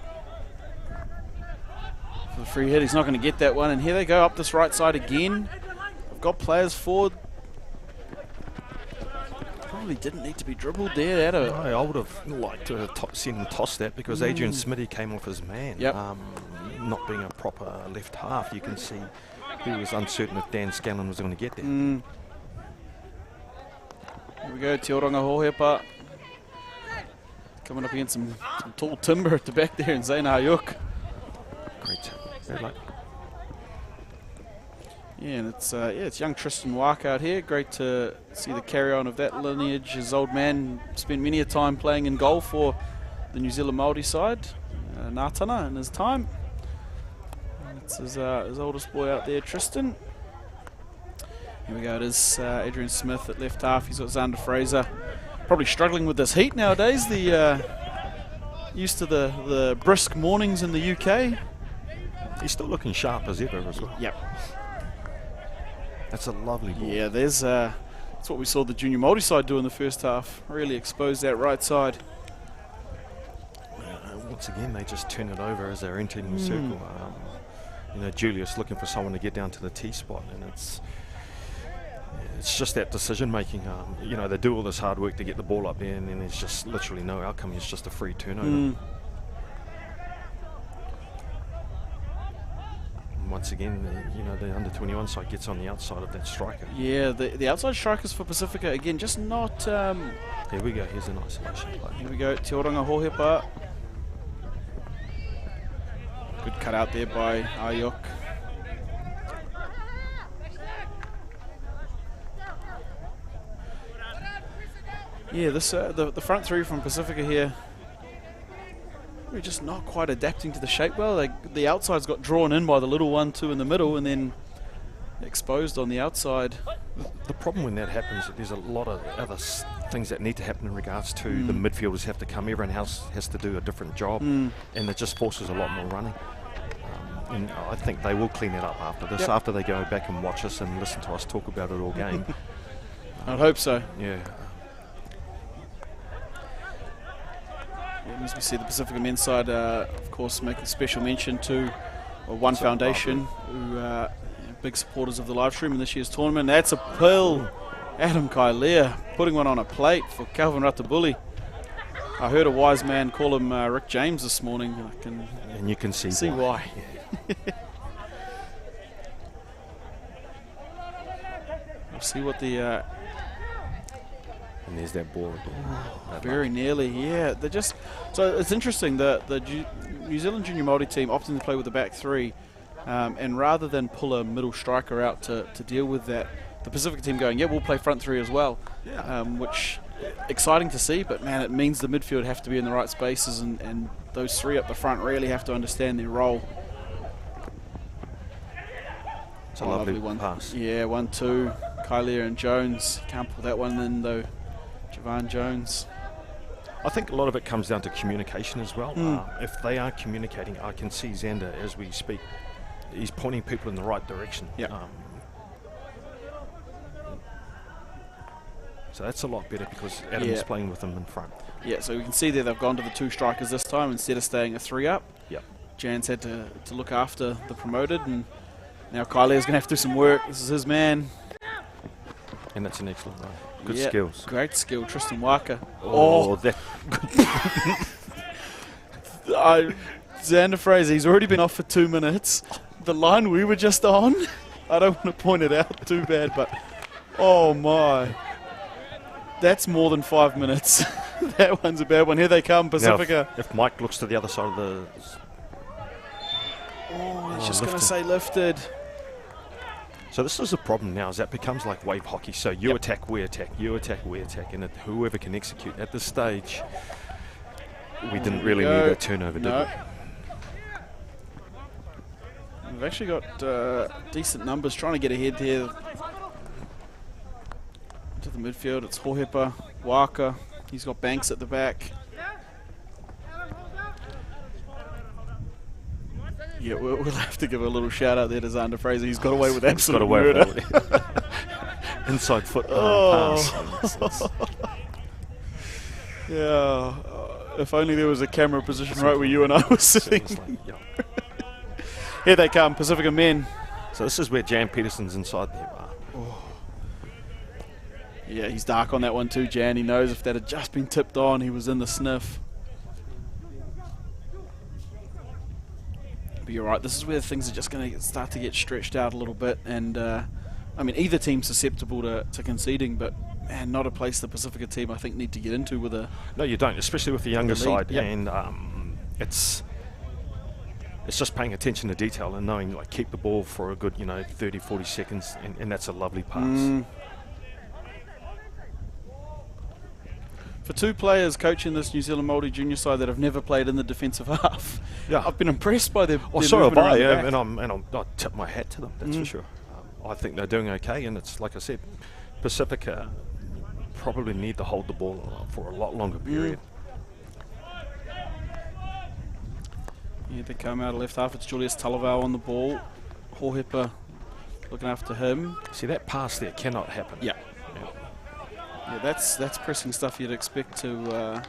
Speaker 4: the free hit. He's not going to get that one. And here they go up this right side again. I've got players forward. Probably didn't need to be dribbled there.
Speaker 5: No, I would have liked to have seen him toss that because Adrian Smitty came off as man.
Speaker 4: Yep.
Speaker 5: Not being a proper left half, you can see he was uncertain if Dan Scanlon was going to get there.
Speaker 4: Here we go, Te Oranga Hohepa. Coming up against some tall timber at the back there in Zaina Ayuk.
Speaker 5: Great luck.
Speaker 4: Yeah, and it's young Tristan Waka out here. Great to see the carry on of that lineage. His old man spent many a time playing in goal for the New Zealand Māori side. Nātana in his time. That's his oldest boy out there, Tristan. Here we go, it is Adrian Smith at left half. He's got Xander Fraser. Probably struggling with this heat nowadays. Used to the brisk mornings in the UK.
Speaker 5: He's still looking sharp as ever as well.
Speaker 4: Yep.
Speaker 5: That's a lovely ball.
Speaker 4: Yeah, that's what we saw the junior Māori side do in the first half. Really exposed that right side.
Speaker 5: Once again, they just turn it over as they're entering the circle. Julius looking for someone to get down to the T spot, and it's just that decision making. They do all this hard work to get the ball up there, and then there's just literally no outcome. It's just a free turnover. Once again, the under-21 side gets on the outside of that striker.
Speaker 4: Yeah, the outside strikers for Pasifika, again, just not...
Speaker 5: Here we go, here's an isolation play.
Speaker 4: Here we go, Te Oranga Hohepa. Good cut out there by Ayok. Yeah, this the front three from Pasifika here, we're just not quite adapting to the shape well. The outside's got drawn in by the little 1-2 in the middle and then exposed on the outside.
Speaker 5: The problem when that happens, there's a lot of other things that need to happen in regards to the midfielders have to come. Everyone else has to do a different job, and it just forces a lot more running. And I think they will clean it up after this, after they go back and watch us and listen to us talk about it all game.
Speaker 4: I'd hope so.
Speaker 5: Yeah.
Speaker 4: As we see the Pasifika men's side, of course, making special mention to One Foundation, who big supporters of the live stream in this year's tournament. That's a pill. Adam Kailea putting one on a plate for Calvin Ratabuli. I heard a wise man call him Rick James this morning.
Speaker 5: And you can see
Speaker 4: why. We'll see what the...
Speaker 5: and there's that ball again.
Speaker 4: Very nearly, yeah. They're just... So it's interesting, the New Zealand junior Māori team opting to play with the back three, and rather than pull a middle striker out to deal with that, the Pasifika team going, yeah, we'll play front three as well, which exciting to see, but man, it means the midfield have to be in the right spaces, and those three up the front really have to understand their role.
Speaker 5: It's a lovely one pass.
Speaker 4: Yeah, 1-2. Kailea and Jones. Can't pull that one in though. Javon Jones.
Speaker 5: I think a lot of it comes down to communication as well. If they are communicating, I can see Xander as we speak. He's pointing people in the right direction. So that's a lot better because Adam's playing with them in front.
Speaker 4: Yeah, so we can see there they've gone to the two strikers this time instead of staying a three up.
Speaker 5: Yep.
Speaker 4: Jan's had to look after the promoted, and now Kailea's going to have to do some work. This is his man.
Speaker 5: And that's an excellent run. Good skills.
Speaker 4: Great skill, Tristan Walker.
Speaker 5: That.
Speaker 4: Xander Fraser, he's already been off for 2 minutes. The line we were just on, I don't want to point it out too bad, but oh my. That's more than 5 minutes. That one's a bad one. Here they come, Pasifika.
Speaker 5: Now if Mike looks to the other side of the...
Speaker 4: he's just going to say lifted.
Speaker 5: So this is the problem now, is that becomes like wave hockey. So you attack, we attack, you attack, we attack, and whoever can execute. At this stage, we didn't really need that turnover, did we?
Speaker 4: We've actually got decent numbers trying to get ahead here. To the midfield, it's Hohepa, Waka. He's got Banks at the back. Yeah, we'll have to give a little shout out there to Xander Fraser. He's got away with absolute murder.
Speaker 5: Inside foot pass.
Speaker 4: Yeah, if only there was a camera position right where you and I were sitting. Here they come, Pasifika men.
Speaker 5: So this is where Jan Peterson's inside there.
Speaker 4: Yeah, he's dark on that one too, Jan. He knows if that had just been tipped on, he was in the sniff. But you're right, this is where things are just going to start to get stretched out a little bit. And, I mean, either team's susceptible to conceding, but, man, not a place the Pasifika team, I think, need to get into with a...
Speaker 5: No, you don't, especially with the younger side.
Speaker 4: Yep.
Speaker 5: And it's just paying attention to detail and knowing, like, keep the ball for a good, 30, 40 seconds, and that's a lovely pass.
Speaker 4: For two players coaching this New Zealand Māori junior side that have never played in the defensive half,
Speaker 5: Yeah.
Speaker 4: I've been impressed by their
Speaker 5: So have
Speaker 4: movement
Speaker 5: I,
Speaker 4: around the back.
Speaker 5: and I tip my hat to them, that's for sure. I think they're doing okay, and it's like I said, Pasifika probably need to hold the ball for a lot longer period.
Speaker 4: Yeah, they come out of left half. It's Julius Talavau on the ball. Hohepa looking after him.
Speaker 5: See, that pass there cannot happen.
Speaker 4: Yeah. Yeah, that's pressing stuff you'd expect to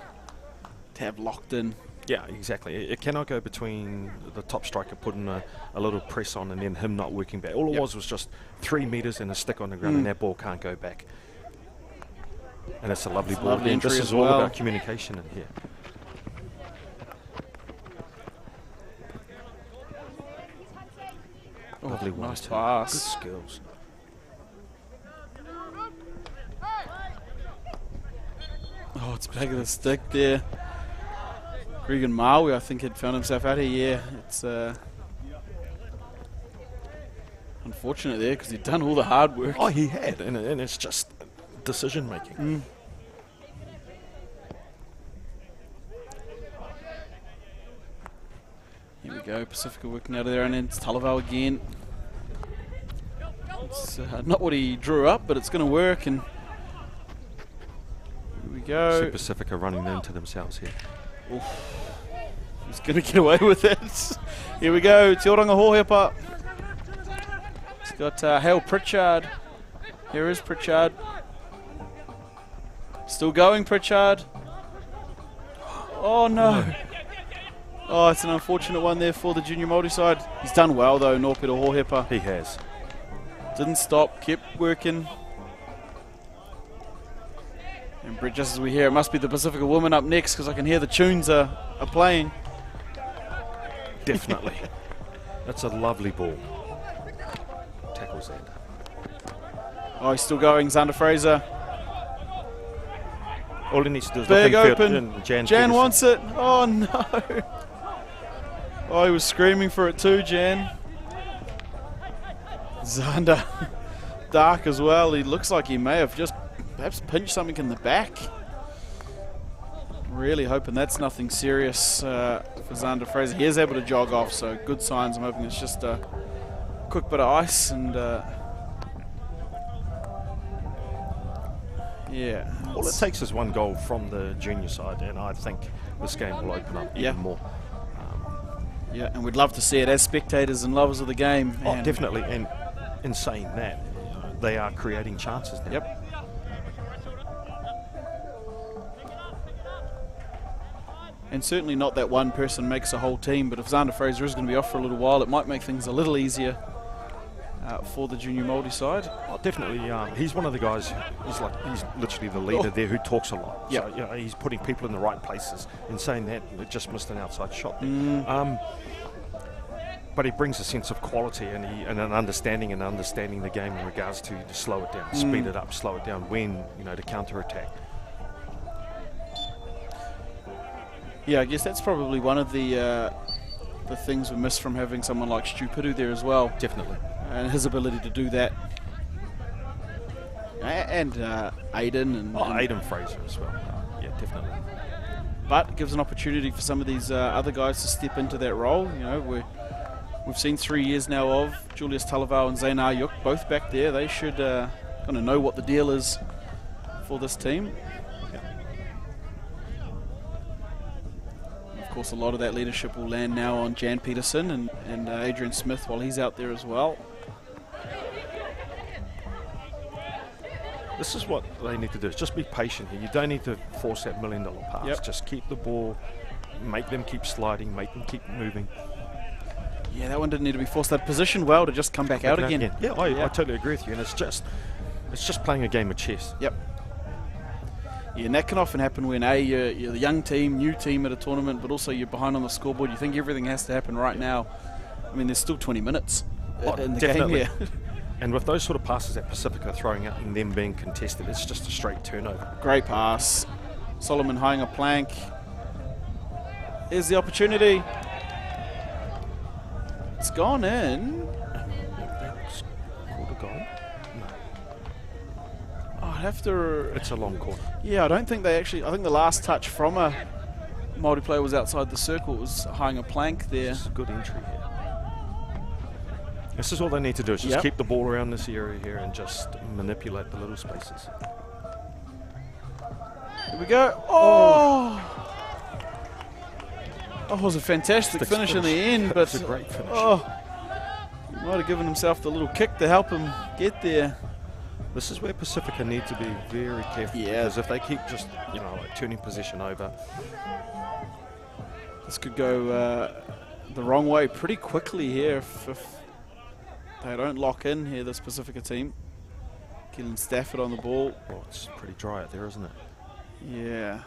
Speaker 4: have locked in.
Speaker 5: Yeah, exactly. It cannot go between the top striker putting a little press on and then him not working back. All it was just 3 metres and a stick on the ground, and that ball can't go back. And it's a lovely ball.
Speaker 4: Lovely
Speaker 5: And this
Speaker 4: entry
Speaker 5: is
Speaker 4: as
Speaker 5: all
Speaker 4: well.
Speaker 5: about communication in here. Lovely one,
Speaker 4: nice
Speaker 5: too.
Speaker 4: pass.
Speaker 5: Good skills.
Speaker 4: Oh, it's back of the stick there. Regan Maui, I think, had found himself out here. Yeah, it's unfortunate there because he'd done all the hard work.
Speaker 5: Oh, he had, and it's just decision making.
Speaker 4: Here we go, Pasifika working out of there, and then it's Talavau again. It's not what he drew up, but it's going to work, and here we go.
Speaker 5: See Pasifika running into themselves here.
Speaker 4: He's going to get away with it. Here we go, Te Oranga Hohepa. He's got Hale Pritchard. Here is Pritchard. Still going, Pritchard. Oh no. Oh, it's an unfortunate one there for the junior Māori side. He's done well though, Norpeto Hohepa.
Speaker 5: He has.
Speaker 4: Didn't stop, kept working. And Brett, just as we hear, it must be the Pasifika woman up next because I can hear the tunes are playing.
Speaker 5: Definitely. That's a lovely ball. Tackles that.
Speaker 4: Oh, he's still going, Xander Fraser.
Speaker 5: All he needs to do is
Speaker 4: Big
Speaker 5: look
Speaker 4: open.
Speaker 5: and Jan
Speaker 4: Jan wants it. Oh no. Oh, he was screaming for it too, Jan. Xander. Dark as well. He looks like he may have just perhaps pinched something in the back. Really hoping that's nothing serious for Xander Fraser. He is able to jog off, so good signs. I'm hoping it's just a quick bit of ice and yeah.
Speaker 5: All it takes is one goal from the junior side, and I think this game will open up even more.
Speaker 4: Yeah, and we'd love to see it as spectators and lovers of the game.
Speaker 5: Oh,
Speaker 4: And
Speaker 5: definitely. And in saying that, they are creating chances now.
Speaker 4: Yep. And certainly not that one person makes a whole team, but if Xander Fraser is going to be off for a little while, it might make things a little easier for the junior Māori side.
Speaker 5: Oh, definitely. He's one of the guys. He's literally the leader there who talks a lot.
Speaker 4: Yep.
Speaker 5: So, he's putting people in the right places. In saying that, it just missed an outside shot there. But he brings a sense of quality and an understanding the game in regards to slow it down, speed it up, slow it down when to counter attack.
Speaker 4: Yeah, I guess that's probably one of the things we miss from having someone like Stu Pidu there as well.
Speaker 5: Definitely.
Speaker 4: And his ability to do that. And Aiden. And
Speaker 5: Aiden Fraser as well. Yeah, definitely.
Speaker 4: But it gives an opportunity for some of these other guys to step into that role. We've seen 3 years now of Julius Talavau and Zane Ayuk both back there. They should kind of know what the deal is for this team. Of course, a lot of that leadership will land now on Jan Peterson and Adrian Smith while he's out there as well.
Speaker 5: This is what they need to do, is just be patient here. You don't need to force that $1 million pass.
Speaker 4: Yep.
Speaker 5: Just keep the ball, make them keep sliding, make them keep moving.
Speaker 4: Yeah, that one didn't need to be forced. That positioned well to just come back out again.
Speaker 5: Yeah, I totally agree with you. And it's just playing a game of chess.
Speaker 4: Yep. Yeah, and that can often happen when you're the young team, new team at a tournament, but also you're behind on the scoreboard. You think everything has to happen right now. I mean, there's still 20 minutes in the
Speaker 5: definitely.
Speaker 4: game here.
Speaker 5: And with those sort of passes that Pasifika are throwing out and them being contested, it's just a straight turnover.
Speaker 4: Great pass. Solomon high a plank. Here's the opportunity. It's gone in.
Speaker 5: Called a goal? No.
Speaker 4: Oh, have to...
Speaker 5: It's a long corner.
Speaker 4: Yeah, I don't think they actually... I think the last touch from a Māori player was outside the circle. It was high a plank there.
Speaker 5: It's a good entry here. This is all they need to do, is just keep the ball around this area here and just manipulate the little spaces.
Speaker 4: Here we go. Oh! Oh, it was a fantastic finish in the end, but...
Speaker 5: It's a great finish.
Speaker 4: Oh! He might have given himself the little kick to help him get there.
Speaker 5: This is where Pasifika need to be very careful.
Speaker 4: Yeah.
Speaker 5: Because if they keep just, like turning possession over...
Speaker 4: This could go the wrong way pretty quickly here if they don't lock in here, this Pasifika team. Keelan Stafford on the ball.
Speaker 5: Well, it's pretty dry out there, isn't it?
Speaker 4: Yeah.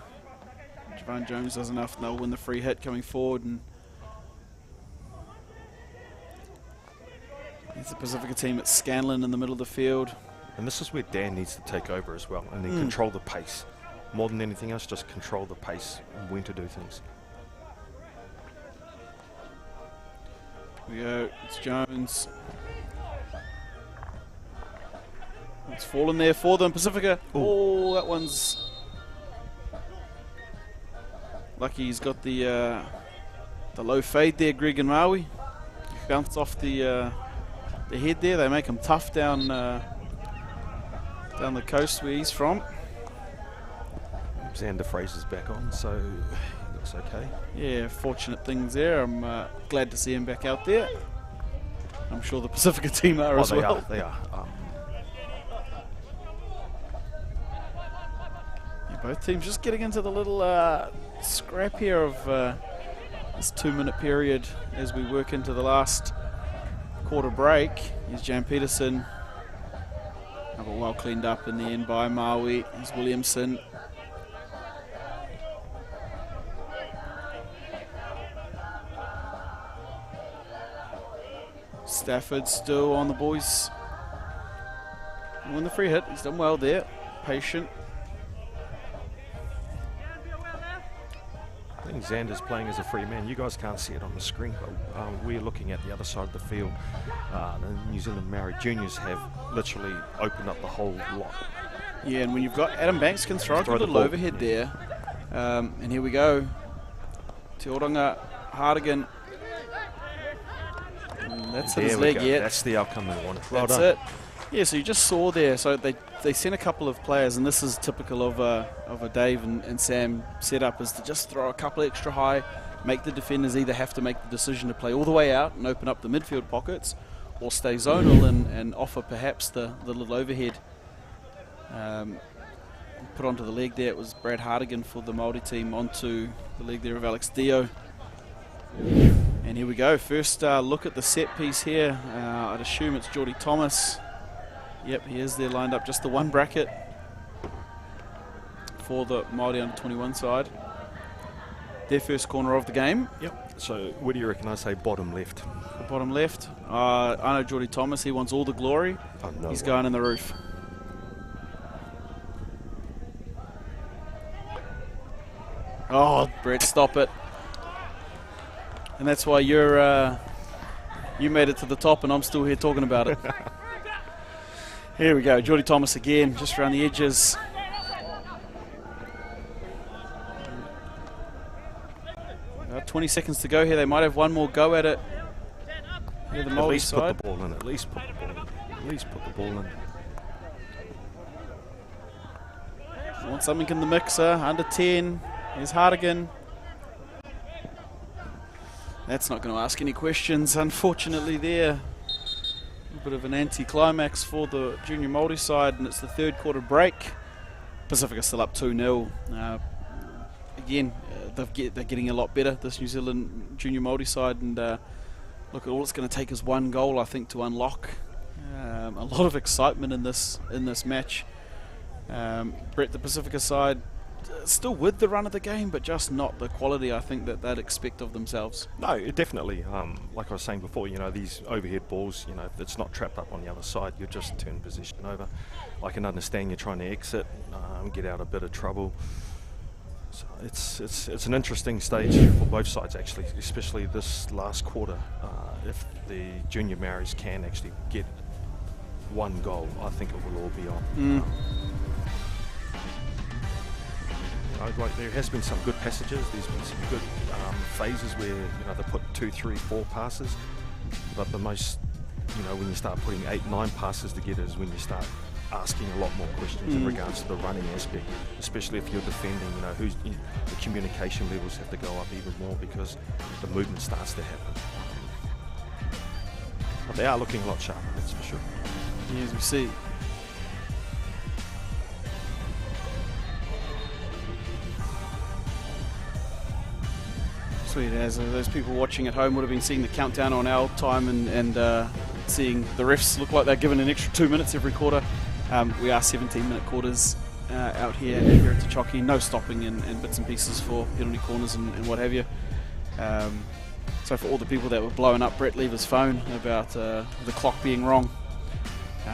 Speaker 4: Javon Jones does enough, and they'll win the free hit coming forward. And it's the Pasifika team at Scanlon in the middle of the field.
Speaker 5: And this is where Dan needs to take over as well, and then control the pace. More than anything else, just control the pace and when to do things.
Speaker 4: Here we go, it's Jones. It's fallen there for them, Pasifika. Oh, that one's... Lucky he's got the low fade there, Greg and Maui. Bounced off the head there. They make him tough down the coast where he's from.
Speaker 5: Xander Fraser's back on, so he looks okay.
Speaker 4: Yeah, fortunate things there. I'm glad to see him back out there. I'm sure the Pasifika team are as well.
Speaker 5: They are.
Speaker 4: Yeah, both teams just getting into the little scrap here of this 2-minute period as we work into the last quarter break. Here's Jan Peterson. But well cleaned up in the end by Maui. Here's Williamson. Stafford still on the boys. Win the free hit. He's done well there. Patient.
Speaker 5: I think Xander's playing as a free man. You guys can't see it on the screen, but we're looking at the other side of the field. The New Zealand Māori Jnrs have literally opened up the whole lot.
Speaker 4: Yeah, and when you've got Adam Banks can throw a good little overhead there. And here we go. Te Oranga Hardigan. That's his leg, yeah.
Speaker 5: That's the outcome we want. Well
Speaker 4: That's
Speaker 5: done.
Speaker 4: it. Yeah, so you just saw there. So they sent a couple of players, and this is typical of a Dave and Sam setup, is to just throw a couple extra high, make the defenders either have to make the decision to play all the way out and open up the midfield pockets, or stay zonal and offer perhaps the little overhead. Put onto the leg there. It was Brad Hardigan for the Māori team onto the leg there of Alex Dio. And here we go, first look at the set piece here. I'd assume it's Geordie Thomas. Yep, he is there lined up, just the one bracket for the Māori under-21 side. Their first corner of the game.
Speaker 5: Yep. So what do you reckon? I say bottom left.
Speaker 4: The bottom left. I know Geordie Thomas, he wants all the glory.
Speaker 5: Oh, no
Speaker 4: He's
Speaker 5: way.
Speaker 4: going in the roof. Oh, Brett, stop it. And that's why you made it to the top and I'm still here talking about it. Here we go, Geordie Thomas again, just around the edges. About 20 seconds to go here. They might have one more go at it. Here the Māori side.
Speaker 5: Put the ball in. At least put the ball in. At least put the ball in.
Speaker 4: Want something in the mixer. Under 10. Here's Hardigan. That's not going to ask any questions, unfortunately there. A bit of an anti-climax for the junior Māori side, and it's the third quarter break. Pasifika still up 2-0. Again, they're getting a lot better, this New Zealand junior Māori side, and look, all it's going to take is one goal, I think, to unlock a lot of excitement in this match. Brett, the Pasifika side, still with the run of the game, but just not the quality I think that they'd expect of themselves.
Speaker 5: No, definitely. Like I was saying before, these overhead balls, if it's not trapped up on the other side, you just turn position over. I can understand you're trying to exit, get out a bit of trouble. So it's an interesting stage for both sides actually, especially this last quarter. If the junior Māoris can actually get one goal, I think it will all be on. know, like there has been some good passages. There's been some good phases where, you know, they put 2, 3, 4 passes. But the most, you know, when you start putting 8, 9 passes together is when you start asking a lot more questions in regards to the running aspect, especially if you're defending. You know, the communication levels have to go up even more because the movement starts to happen. But they are looking a lot sharper, that's for sure.
Speaker 4: Yeah, as we see. Sweet, as those people watching at home would have been seeing the countdown on our time and seeing the refs look like they're given an extra 2 minutes every quarter. We are 17-minute quarters out here at Te Choki. No stopping and bits and pieces for penalty corners and what have you. So for all the people that were blowing up Brett Lever's phone about the clock being wrong,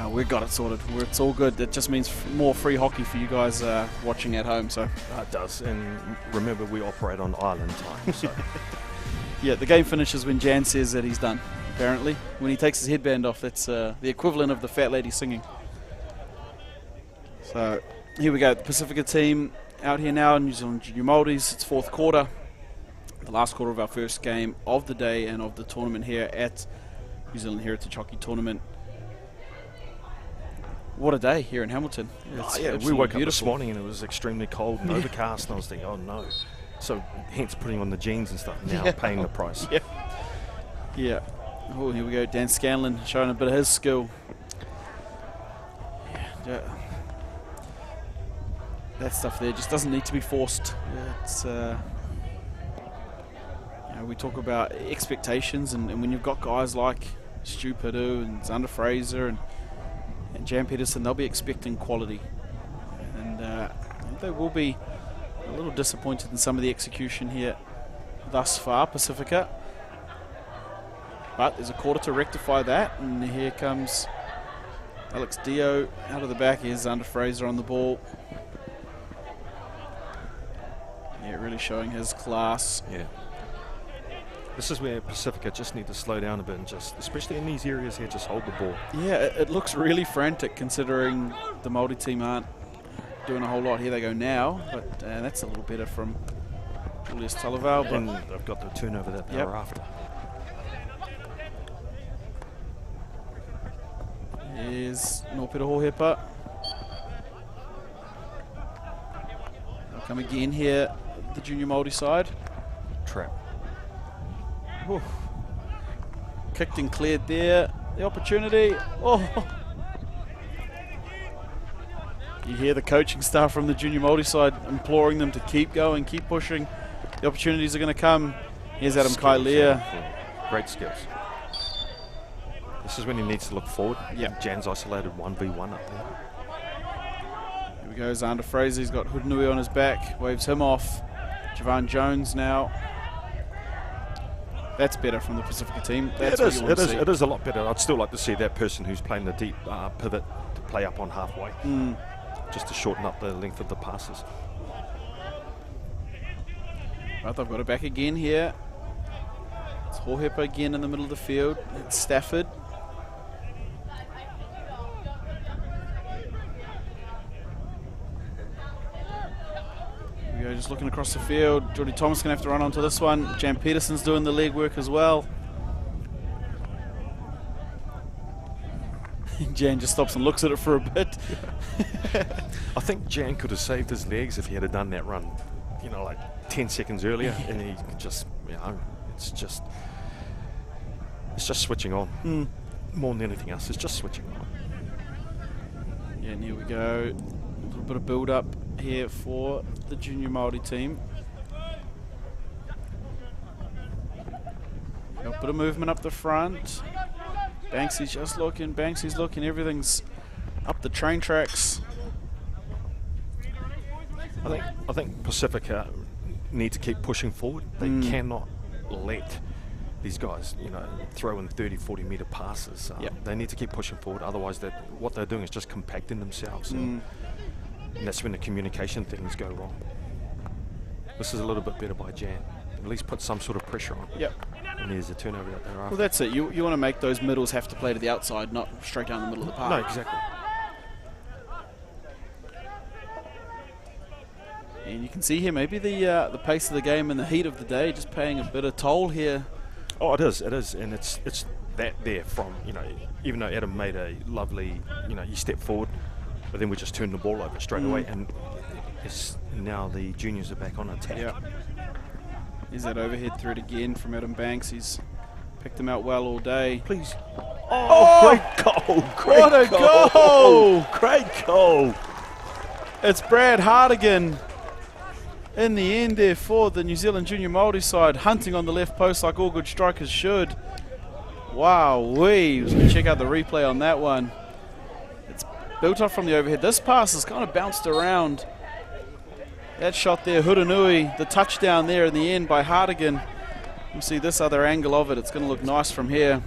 Speaker 4: we've got it sorted. It's all good. It just means more free hockey for you guys watching at home. So
Speaker 5: It does, and remember we operate on island time. So.
Speaker 4: yeah, the game finishes when Jan says that he's done. Apparently, when he takes his headband off, that's the equivalent of the fat lady singing. So here we go. The Pasifika team out here now, New Zealand Junior Māoris. It's fourth quarter, the last quarter of our first game of the day and of the tournament here at New Zealand Heritage Hockey Tournament. What a day here in Hamilton.
Speaker 5: We woke up this morning and it was extremely cold and overcast, and I was thinking, oh no. So hence putting on the jeans and stuff, now paying the price.
Speaker 4: Yeah. Oh, here we go. Dan Scanlon showing a bit of his skill. Yeah. That stuff there just doesn't need to be forced. It's we talk about expectations, and when you've got guys like Stu Perdue and Xander Fraser and Jan Peterson, they'll be expecting quality, and they will be a little disappointed in some of the execution here thus far, Pasifika. But there's a quarter to rectify that, and here comes Alex Dio out of the back. Here's Xander Fraser on the ball. Yeah, really showing his class.
Speaker 5: Yeah. This is where Pasifika just need to slow down a bit and just, especially in these areas here, just hold the ball.
Speaker 4: Yeah, it looks really frantic considering the Māori team aren't doing a whole lot. Here they go now, but that's a little better from Julius Talaval.
Speaker 5: And they've got the turnover that they were after.
Speaker 4: Here's Nōpera Hohepa. They'll come again here, the junior Māori side.
Speaker 5: Trap.
Speaker 4: Ooh. Kicked and cleared there. The opportunity. Oh. You hear the coaching staff from the junior Māori side imploring them to keep going, keep pushing. The opportunities are going to come. Here's Adam Kailea.
Speaker 5: Great skills. This is when he needs to look forward.
Speaker 4: Yeah.
Speaker 5: Jan's isolated 1v1 up there.
Speaker 4: Here we go, Xander Fraser. He's got Hudnui on his back. Waves him off. Javon Jones now. That's better from the Pasifika team. That's what you want to see.
Speaker 5: It is a lot better. I'd still like to see that person who's playing the deep pivot to play up on halfway, just to shorten up the length of the passes.
Speaker 4: Right, they've got it back again here. It's Hohepa again in the middle of the field. It's Stafford. Here we go, just looking across the field. Jordy Thomas going to have to run onto this one. Jan Peterson's doing the leg work as well. Jan just stops and looks at it for a bit.
Speaker 5: I think Jan could have saved his legs if he had done that run, you know, like 10 seconds earlier, and he just, you know, it's just switching on. More than anything else, it's just switching on.
Speaker 4: Yeah, and here we go. A little bit of build-up here for the junior Māori team. A bit of movement up the front. Banksy's just looking, Banksy's looking, everything's up the train tracks.
Speaker 5: I think Pasifika need to keep pushing forward. They cannot let these guys, you know, throw in 30-40 metre passes. They need to keep pushing forward, otherwise what they're doing is just compacting themselves, and that's when the communication things go wrong. This is a little bit better by Jan. At least put some sort of pressure on.
Speaker 4: Yep.
Speaker 5: And there's a turnover out there after.
Speaker 4: Well, that's it. You want to make those middles have to play to the outside, not straight down the middle of the park.
Speaker 5: No, exactly.
Speaker 4: And you can see here maybe the pace of the game and the heat of the day just paying a bit of toll here.
Speaker 5: Oh, it is, and it's that there from, even though Adam made a lovely, he stepped forward, but then we just turned the ball over straight away, and now the juniors are back on attack.
Speaker 4: Yeah. Here's that overhead threat again from Adam Banks. He's picked them out well all day.
Speaker 5: Please.
Speaker 4: Oh,
Speaker 5: great goal!
Speaker 4: What a goal!
Speaker 5: Great goal!
Speaker 4: It's Brad Hardigan in the end there for the New Zealand junior Māori side, hunting on the left post like all good strikers should. Wow-wee. Check out the replay on that one. It's built up from the overhead. This pass has kind of bounced around. That shot there, Huranui, the touchdown there in the end by Hardigan. You see this other angle of it. It's going to look nice from here.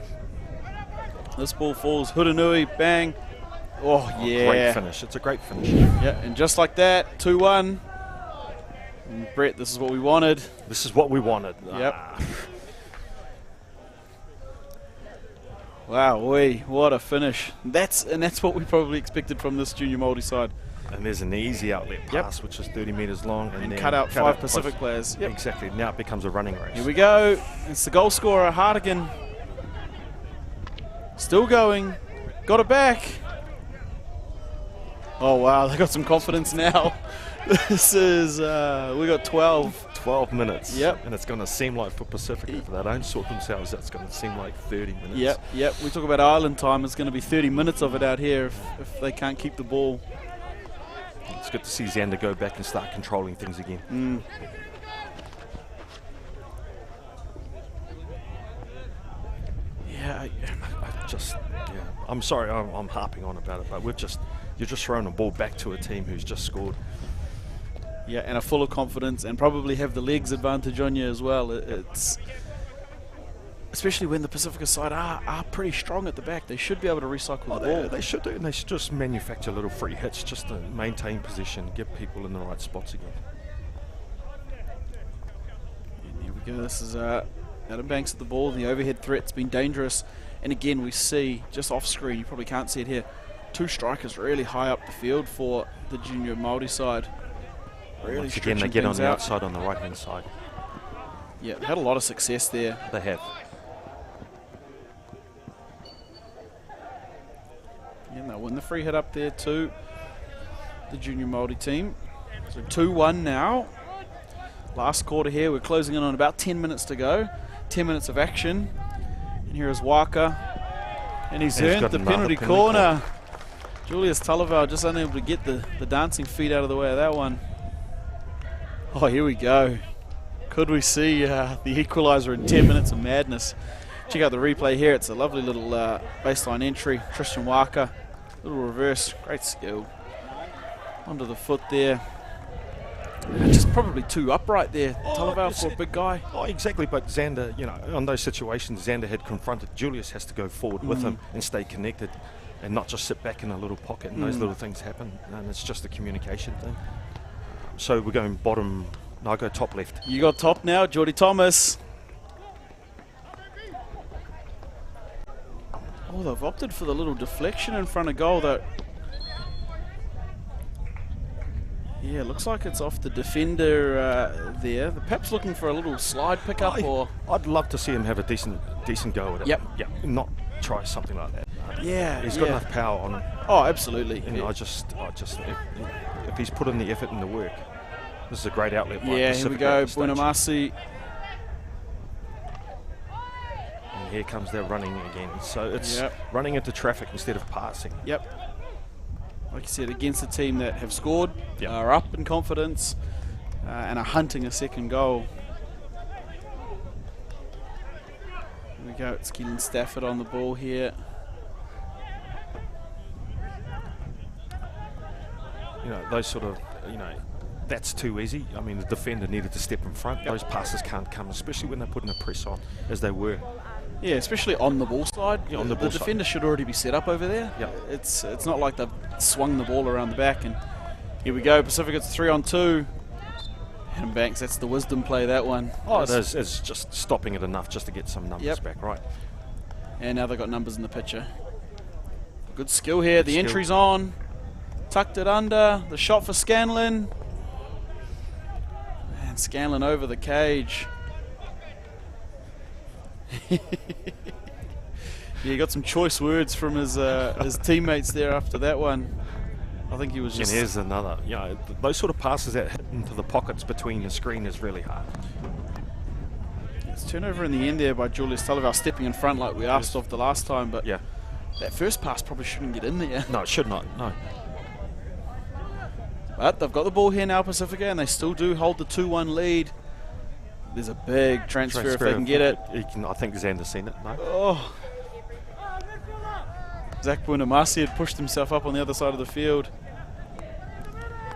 Speaker 4: This ball falls, Huranui, bang. Oh, yeah.
Speaker 5: Great finish. It's a great finish.
Speaker 4: Yeah, and just like that, 2-1. And Brett, this is what we wanted.
Speaker 5: This is what we wanted.
Speaker 4: Yep. Wow, what a finish. That's what we probably expected from this junior Māori side.
Speaker 5: And there's an easy outlet pass, which is 30 metres long.
Speaker 4: And
Speaker 5: then
Speaker 4: cut out 5 Pacific players. Yep.
Speaker 5: Exactly. Now it becomes a running race.
Speaker 4: Here we go. It's the goal scorer, Hardigan. Still going. Got it back. Oh, wow. They got some confidence now. This is, we got 12
Speaker 5: minutes.
Speaker 4: Yep.
Speaker 5: And it's going to seem like for Pacific, if they don't sort themselves, it's going to seem like 30 minutes.
Speaker 4: Yep. We talk about island time. It's going to be 30 minutes of it out here if they can't keep the ball.
Speaker 5: It's good to see Xander go back and start controlling things again. I'm sorry, I'm harping on about it, but you're just throwing a ball back to a team who's just scored.
Speaker 4: Yeah, and are full of confidence and probably have the legs advantage on you as well. It's especially when the Pasifika side are pretty strong at the back. They should be able to recycle the ball.
Speaker 5: They should do, and they should just manufacture little free hits just to maintain position, get people in the right spots again.
Speaker 4: And here we go. This is Adam Banks at the ball. The overhead threat's been dangerous. And again, we see, just off screen, you probably can't see it here, 2 strikers really high up the field for the junior Māori side. Really
Speaker 5: once again, they get on the outside on the right-hand side.
Speaker 4: Yeah, they had a lot of success there.
Speaker 5: They have.
Speaker 4: And they'll win the free hit up there too, the junior Māori team. So 2-1 now. Last quarter here, we're closing in on about 10 minutes to go. 10 minutes of action. And here is Waka. And he's earned the penalty corner. Julius Talavau just unable to get the dancing feet out of the way of that one. Oh, here we go. Could we see the equaliser in 10 minutes of madness? Check out the replay here. It's a lovely little baseline entry. Tristan Waka, little reverse, great skill. Onto the foot there. Just probably too upright there, Talavau, for a big guy.
Speaker 5: Oh, exactly, but Xander, on those situations, Xander had confronted. Julius has to go forward with him and stay connected and not just sit back in a little pocket, and those little things happen, and it's just a communication thing. So we're going bottom, no, I go top left.
Speaker 4: You got top now, Geordie Thomas. Oh, they've opted for the little deflection in front of goal that... Yeah, looks like it's off the defender there. The Pep's looking for a little slide pickup, or...
Speaker 5: I'd love to see him have a decent go at it.
Speaker 4: Yep.
Speaker 5: Yeah, not try something like that.
Speaker 4: Yeah,
Speaker 5: he's got enough power on him.
Speaker 4: Oh, absolutely.
Speaker 5: And I just if he's put in the effort and the work, this is a great outlet.
Speaker 4: Yeah, here we go, Buenamasi.
Speaker 5: And here comes their running again. So it's running into traffic instead of passing.
Speaker 4: Yep. Like you said, against a team that have scored, are up in confidence, and are hunting a second goal. Here we go, it's Keelan Stafford on the ball here.
Speaker 5: Those sort of, that's too easy. I mean, the defender needed to step in front. Those passes can't come, especially when they're putting a press on, as they were.
Speaker 4: Yeah, especially on the ball side.
Speaker 5: Yeah, on the ball
Speaker 4: defender should already be set up over there.
Speaker 5: Yeah.
Speaker 4: It's not like they've swung the ball around the back. And here we go, Pacific, it's 3-on-2. Adam Banks, that's the wisdom play, that one.
Speaker 5: Oh, it is. It's just stopping it enough just to get some numbers back, right?
Speaker 4: And now they've got numbers in the picture. Good skill here. The entry's on. Tucked it under. The shot for Scanlon. And Scanlon over the cage. Yeah, he got some choice words from his teammates there after that one. I think he was just...
Speaker 5: And here's another. You know, those sort of passes that hit into the pockets between the screen is really hard.
Speaker 4: It's turnover in the end there by Julius Talival, stepping in front like we asked of the last time, but
Speaker 5: Yeah.
Speaker 4: that first pass probably shouldn't get in there.
Speaker 5: No, it should not. No.
Speaker 4: But they've got the ball here now, Pasifika, and they still do hold the 2-1 lead. There's a big transfer if they can get it.
Speaker 5: I think Xander's seen it. No.
Speaker 4: Oh. Zach Bunamasi had pushed himself up on the other side of the field.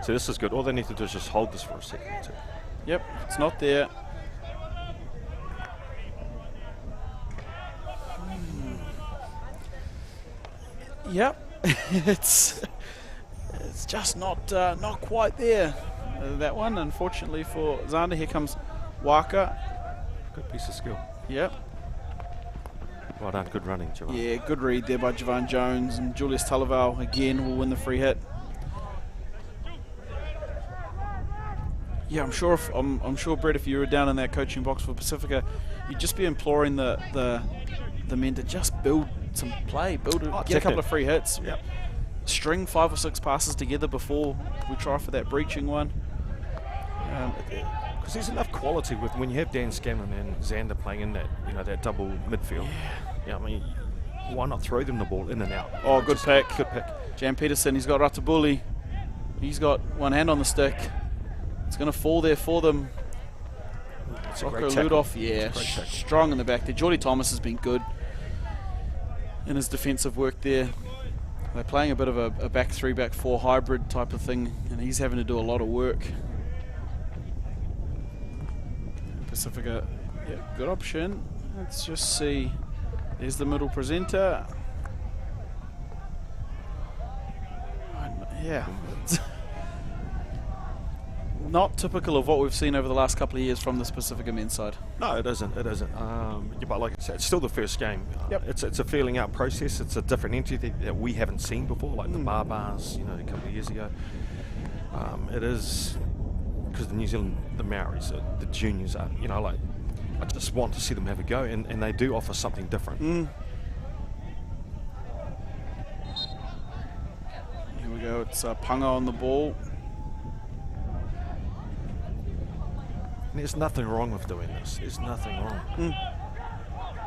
Speaker 5: So this is good. All they need to do is just hold this for a second.
Speaker 4: Yep, it's not there. Yep, it's just not quite there. That one, unfortunately for Xander. Here comes Waka.
Speaker 5: Good piece of skill.
Speaker 4: Yep.
Speaker 5: Well done. Good running, Javon.
Speaker 4: Yeah, good read there by Javon Jones, and Julius Talival again will win the free hit. Yeah, I'm sure. I'm sure, Brett, if you were down in that coaching box for Pasifika, you'd just be imploring the men to just build some play, get a couple of free hits.
Speaker 5: Yep.
Speaker 4: String 5 or 6 passes together before we try for that breaching one.
Speaker 5: Because there's enough quality with when you have Dan Scanlon and Xander playing in that, you know, that double midfield. Yeah, I mean, why not throw them the ball in and out?
Speaker 4: Oh, good pick.
Speaker 5: Good pick.
Speaker 4: Jan Peterson, he's got Ratabuli. He's got one hand on the stick. It's going to fall there for them.
Speaker 5: It's a
Speaker 4: Rocco
Speaker 5: great tackle.
Speaker 4: Ludoff, yeah,
Speaker 5: It's a great tackle.
Speaker 4: strong in the back there. Geordie Thomas has been good in his defensive work there. They're playing a bit of a back 3, back 4 hybrid type of thing, and he's having to do a lot of work. Pasifika, yeah, good option. Let's just see. There's the middle presenter. Yeah. Not typical of what we've seen over the last couple of years from this Pasifika men's side.
Speaker 5: No, it isn't. It isn't. But like I said, it's still the first game.
Speaker 4: Yep.
Speaker 5: It's a feeling out process. It's a different entity that we haven't seen before, like the Barbars, you know, a couple of years ago. It is because the New Zealand, the Maoris, the juniors are, you know, like I just want to see them have a go, and they do offer something different.
Speaker 4: Here we go. It's Punga on the ball.
Speaker 5: And there's nothing wrong with doing this. There's nothing wrong.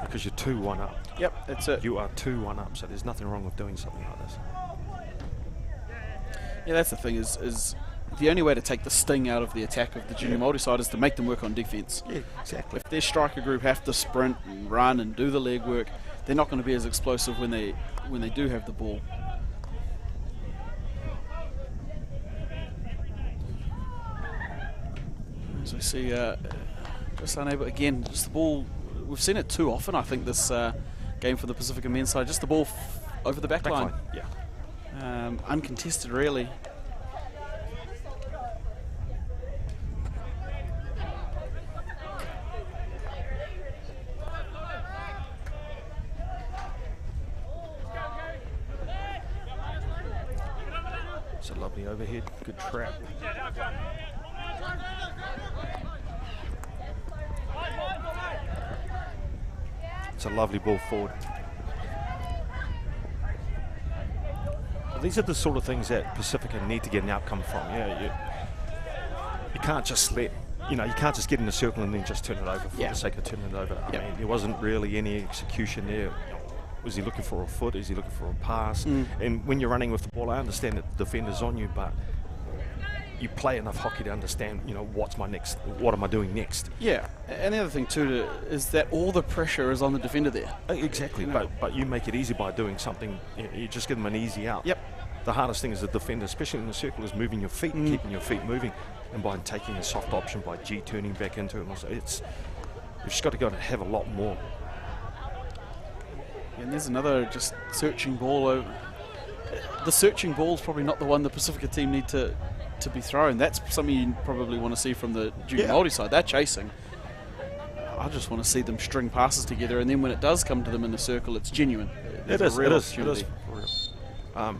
Speaker 5: Because you're 2-1 up.
Speaker 4: Yep, that's it.
Speaker 5: You are 2-1 up, so there's nothing wrong with doing something like this.
Speaker 4: Yeah, that's the thing is the only way to take the sting out of the attack of the junior Māori side is to make them work on defence.
Speaker 5: Yeah, exactly.
Speaker 4: If their striker group have to sprint and run and do the leg work, they're not going to be as explosive when they do have the ball. As we see, just unable again. Just the ball. We've seen it too often, I think, this game for the Pasifika men's side. Just the ball over the back line.
Speaker 5: Yeah.
Speaker 4: Uncontested, really.
Speaker 5: It's a lovely overhead. Good trap. It's a lovely ball forward. These are the sort of things that Pasifika need to get an outcome from. Yeah, you can't just let, you can't just get in the circle and then just turn it over for the sake of turning it over. I mean, there wasn't really any execution there. Was he looking for a foot? Is he looking for a pass? And when you're running with the ball, I understand that the defender's on you, but you play enough hockey to understand, what am I doing next?
Speaker 4: Yeah, and the other thing too is that all the pressure is on the defender there.
Speaker 5: Exactly, but you make it easy by doing something. You just give them an easy out.
Speaker 4: Yep.
Speaker 5: The hardest thing as a defender, especially in the circle, is moving your feet, keeping your feet moving, and by taking a soft option, by turning back into it. Also, you've just got to go and have a lot more.
Speaker 4: And there's another just searching ball over. The searching ball is probably not the one the Pasifika team need to be throwing. That's something you probably want to see from the junior Māori side. They're chasing. I just want to see them string passes together, and then when it does come to them in the circle, it's genuine.
Speaker 5: It is. And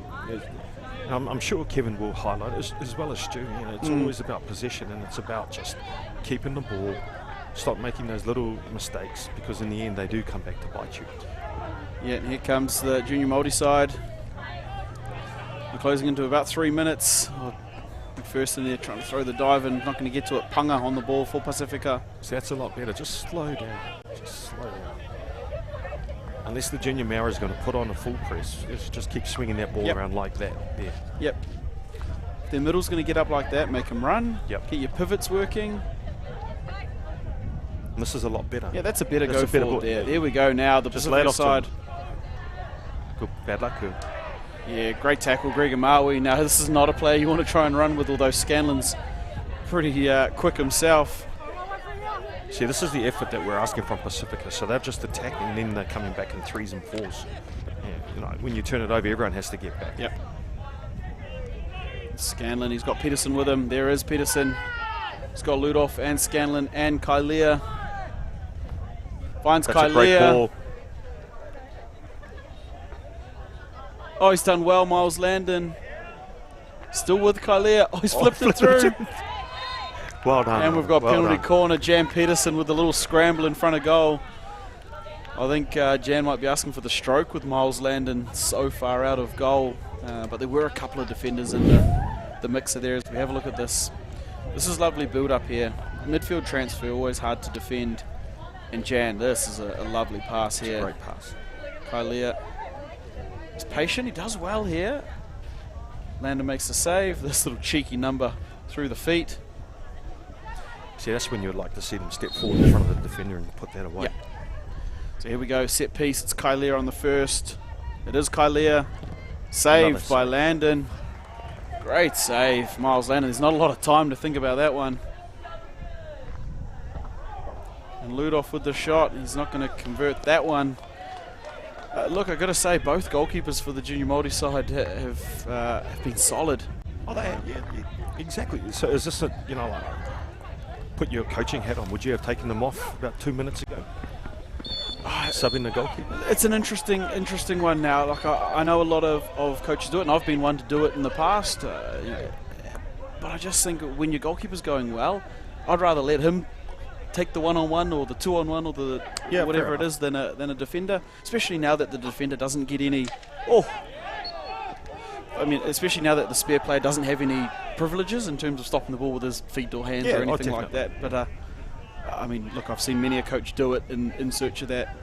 Speaker 5: I'm sure Kevin will highlight as well as Stu. You know, it's always about possession, and it's about just keeping the ball, stop making those little mistakes, because in the end they do come back to bite you.
Speaker 4: Yeah, and here comes the junior Māori side. We're closing into about 3 minutes. First in there trying to throw the dive and not going to get to it. Panga on the ball for Pasifika.
Speaker 5: So that's a lot better. Just slow down. Just slow down. Unless the junior Māori is going to put on a full press, just keep swinging that ball around like that. There.
Speaker 4: Yep. If their middle's going to get up like that, make them run.
Speaker 5: Yep.
Speaker 4: Get your pivots working.
Speaker 5: And this is a lot better.
Speaker 4: Yeah, that's a better go forward there. There we go now. The Pasifika side.
Speaker 5: Good, bad luck. Good.
Speaker 4: Yeah, great tackle, Gregor Maui. Now, this is not a player you want to try and run with, although Scanlon's pretty quick himself.
Speaker 5: See, this is the effort that we're asking from Pasifika. So they're just attacking, and then they're coming back in 3s and 4s. Yeah, you know, when you turn it over, everyone has to get back.
Speaker 4: Yep. Scanlon, he's got Peterson with him. There is Peterson. He's got Ludolf and Scanlon and Kailea. Finds
Speaker 5: That's
Speaker 4: Kailea.
Speaker 5: a great ball.
Speaker 4: Oh, he's done well, Miles Landon. Still with Kailea. Oh, he's flipped it through.
Speaker 5: Well done.
Speaker 4: And we've got penalty corner. Jan Peterson with a little scramble in front of goal. I think Jan might be asking for the stroke with Miles Landon so far out of goal. But there were a couple of defenders in the mixer there. As we have a look at this. This is lovely build up here. Midfield transfer, always hard to defend. And Jan, this is a lovely pass here.
Speaker 5: It's a great pass.
Speaker 4: Kailea. He's patient, he does well here. Landon makes the save. This little cheeky number through the feet.
Speaker 5: See, that's when you'd like to see them step forward in front of the defender and put that away.
Speaker 4: Yep. So here we go, set piece. It's Kailea on the first. It is Kailea. Saved by Landon. Great save, Miles Landon. There's not a lot of time to think about that one. And Ludolf with the shot. He's not going to convert that one. Look, I've got to say, both goalkeepers for the junior Māori side have been solid.
Speaker 5: Oh, yeah, exactly. So is this like, put your coaching hat on? Would you have taken them off about 2 minutes ago? Subbing the goalkeeper?
Speaker 4: It's an interesting one now. Like I know a lot of coaches do it, and I've been one to do it in the past. But I just think when your goalkeeper's going well, I'd rather let him take the 1-on-1 or the 2-on-1 or the whatever it is than a defender, especially now that the defender doesn't get any. Especially now that the spare player doesn't have any privileges in terms of stopping the ball with his feet or hands or anything like that. But look, I've seen many a coach do it in search of that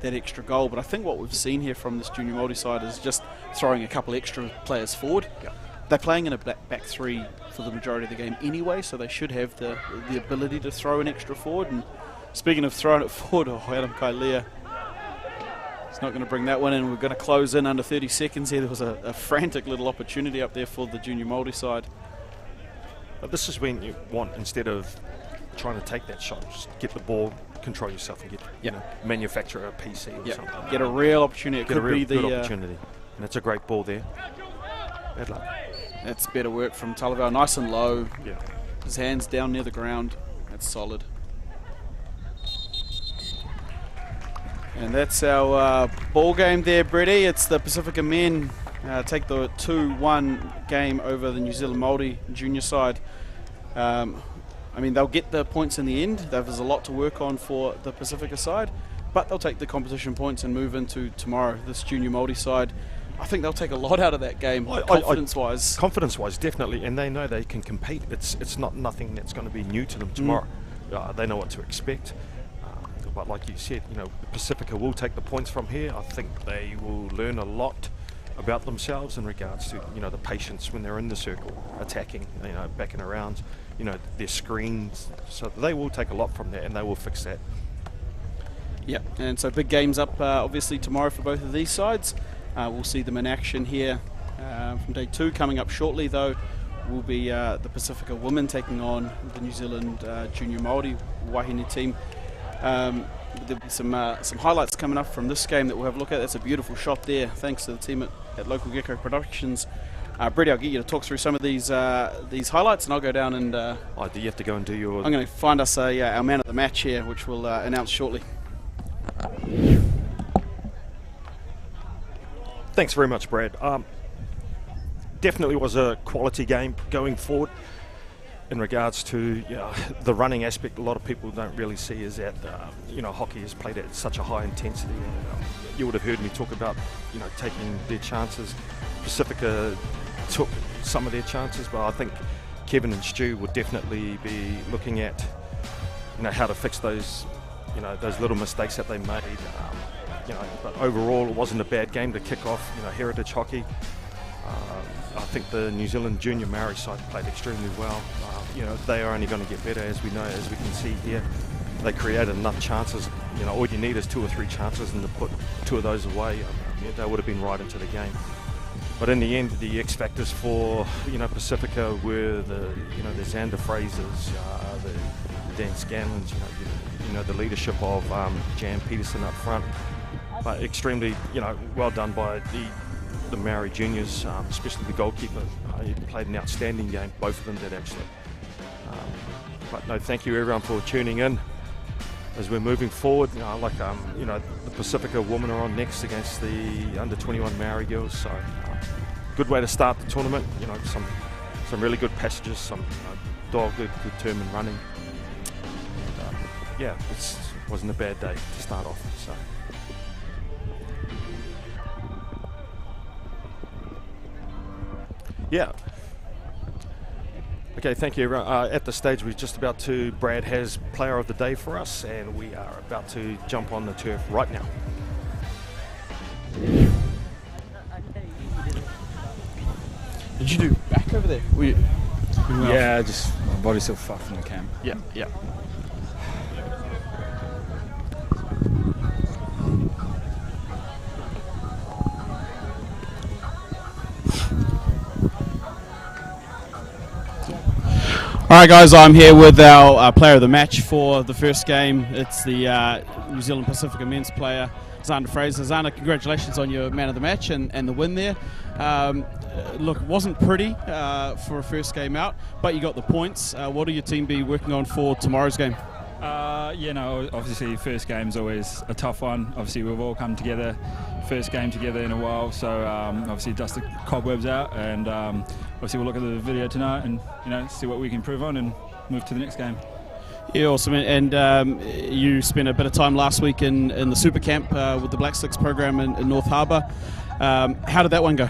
Speaker 4: extra goal. But I think what we've seen here from this junior Māori side is just throwing a couple extra players forward. Yep. They're playing in a back three for the majority of the game anyway, so they should have the ability to throw an extra forward. And speaking of throwing it forward, Adam Kailea, he's not going to bring that one in. We're going to close in under 30 seconds here. There was a frantic little opportunity up there for the junior Māori side.
Speaker 5: But this is when you want, instead of trying to take that shot, just get the ball, control yourself, and manufacture a PC or something.
Speaker 4: Get a real opportunity. It could be the
Speaker 5: good opportunity. And that's a great ball there. Bad luck.
Speaker 4: That's better work from Talavau. Nice and low.
Speaker 5: Yeah.
Speaker 4: His hands down near the ground. That's solid. And that's our ball game there, Bretty. It's the Pasifika men take the 2-1 game over the New Zealand Māori junior side. They'll get the points in the end. There's a lot to work on for the Pasifika side, but they'll take the competition points and move into tomorrow. This junior Māori side, I think they'll take a lot out of that game, confidence-wise.
Speaker 5: Confidence-wise, definitely, and they know they can compete. It's not nothing that's going to be new to them tomorrow. They know what to expect. But like you said, Pasifika will take the points from here. I think they will learn a lot about themselves in regards to the patience when they're in the circle, attacking, backing around, their screens. So they will take a lot from that, and they will fix that.
Speaker 4: Yeah, and so big games up obviously tomorrow for both of these sides. We'll see them in action here from day 2. Coming up shortly, though, will be the Pasifika women taking on the New Zealand junior Māori wahine team. There'll be some highlights coming up from this game that we'll have a look at. That's a beautiful shot there, thanks to the team at Local Gecko Productions. Brady, I'll get you to talk through some of these highlights, and I'll go down and... do
Speaker 5: you have to go and do your...
Speaker 4: I'm going to find us our man of the match here, which we'll announce shortly.
Speaker 5: Thanks very much, Brad. definitely was a quality game going forward. In regards to the running aspect, a lot of people don't really see is that hockey is played at such a high intensity. And, you would have heard me talk about taking their chances. Pasifika took some of their chances, but I think Kevin and Stu would definitely be looking at how to fix those those little mistakes that they made. But overall, it wasn't a bad game to kick off heritage hockey. I think the New Zealand junior Māori side played extremely well. They are only going to get better, as we know, as we can see here. They created enough chances. All you need is 2 or 3 chances, and to put 2 of those away, they would have been right into the game. But in the end, the X factors for Pasifika were the Xander Frasers, the Dan Scanlons, the leadership of Jan Peterson up front. But extremely well done by the Māori Jnrs, especially the goalkeeper. He played an outstanding game. Both of them did, actually. But no, thank you everyone for tuning in as we're moving forward. The Pasifika women are on next against the under-21 Māori girls. So good way to start the tournament. Some really good passages, some dogged, determined running. And, it wasn't a bad day to start off. So. Yeah. Okay, thank you everyone. At the stage we're just about to, Brad has player of the day for us, and we are about to jump on the turf right now.
Speaker 4: Did you do back over there?
Speaker 6: Yeah, just my body's still fucked from the camp.
Speaker 4: Yeah. Alright guys, I'm here with our player of the match for the first game. It's the New Zealand Pasifika men's player, Xander Fraser. Xander, congratulations on your man of the match and the win there. Look, it wasn't pretty for a first game out, but you got the points. What will your team be working on for tomorrow's game?
Speaker 6: Obviously first game's always a tough one. Obviously we've all come together, first game together in a while, so obviously dust the cobwebs out, and obviously we'll look at the video tonight and see what we can improve on and move to the next game.
Speaker 4: Yeah, awesome. And you spent a bit of time last week in the Super Camp with the Black Sticks program in North Harbour. How did that one go?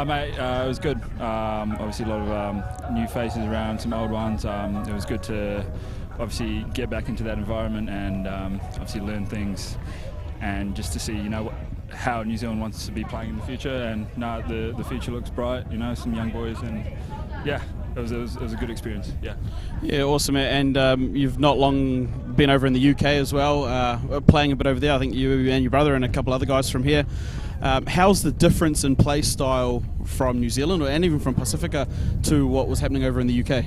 Speaker 6: Mate, it was good. Obviously a lot of new faces around, some old ones. It was good to obviously get back into that environment and obviously learn things, and just to see how New Zealand wants to be playing in the future. And the future looks bright. Some young boys, and yeah, it was a good experience. Yeah,
Speaker 4: awesome. And you've not long been over in the UK as well, playing a bit over there. I think you and your brother and a couple other guys from here. How's the difference in play style from New Zealand and even from Pasifika to what was happening over in the UK?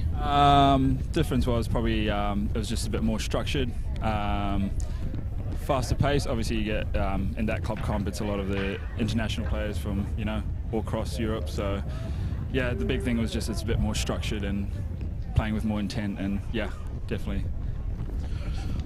Speaker 6: Difference was probably it was just a bit more structured, faster pace. Obviously you get in that club comp, it's a lot of the international players from all across Europe. So yeah, the big thing was just it's a bit more structured and playing with more intent, and yeah, definitely.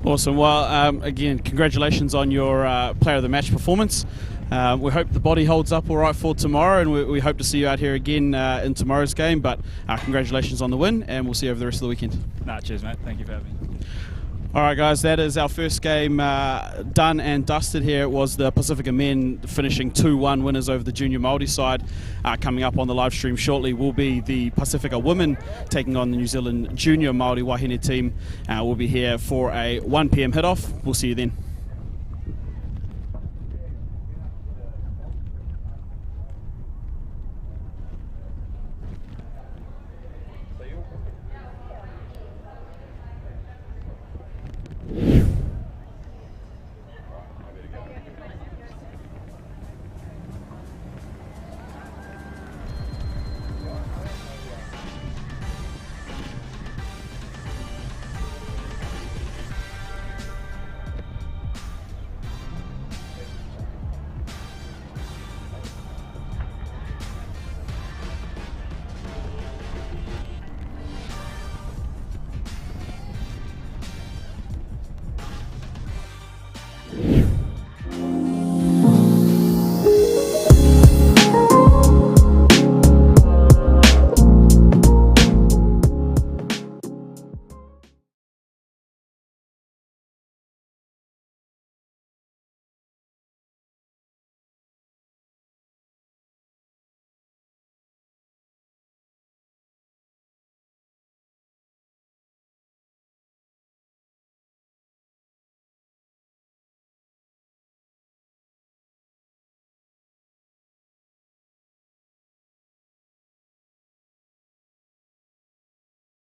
Speaker 4: Awesome. Well, again, congratulations on your player of the match performance. We hope the body holds up all right for tomorrow, and we hope to see you out here again in tomorrow's game. But congratulations on the win, and we'll see you over the rest of the weekend.
Speaker 6: Cheers, mate. Thank you for having me.
Speaker 4: All right, guys, that is our first game done and dusted here. It was the Pasifika men finishing 2-1 winners over the junior Māori side. Coming up on the live stream shortly will be the Pasifika women taking on the New Zealand junior Māori Wahine team. We'll be here for a 1 p.m. hit-off. We'll see you then.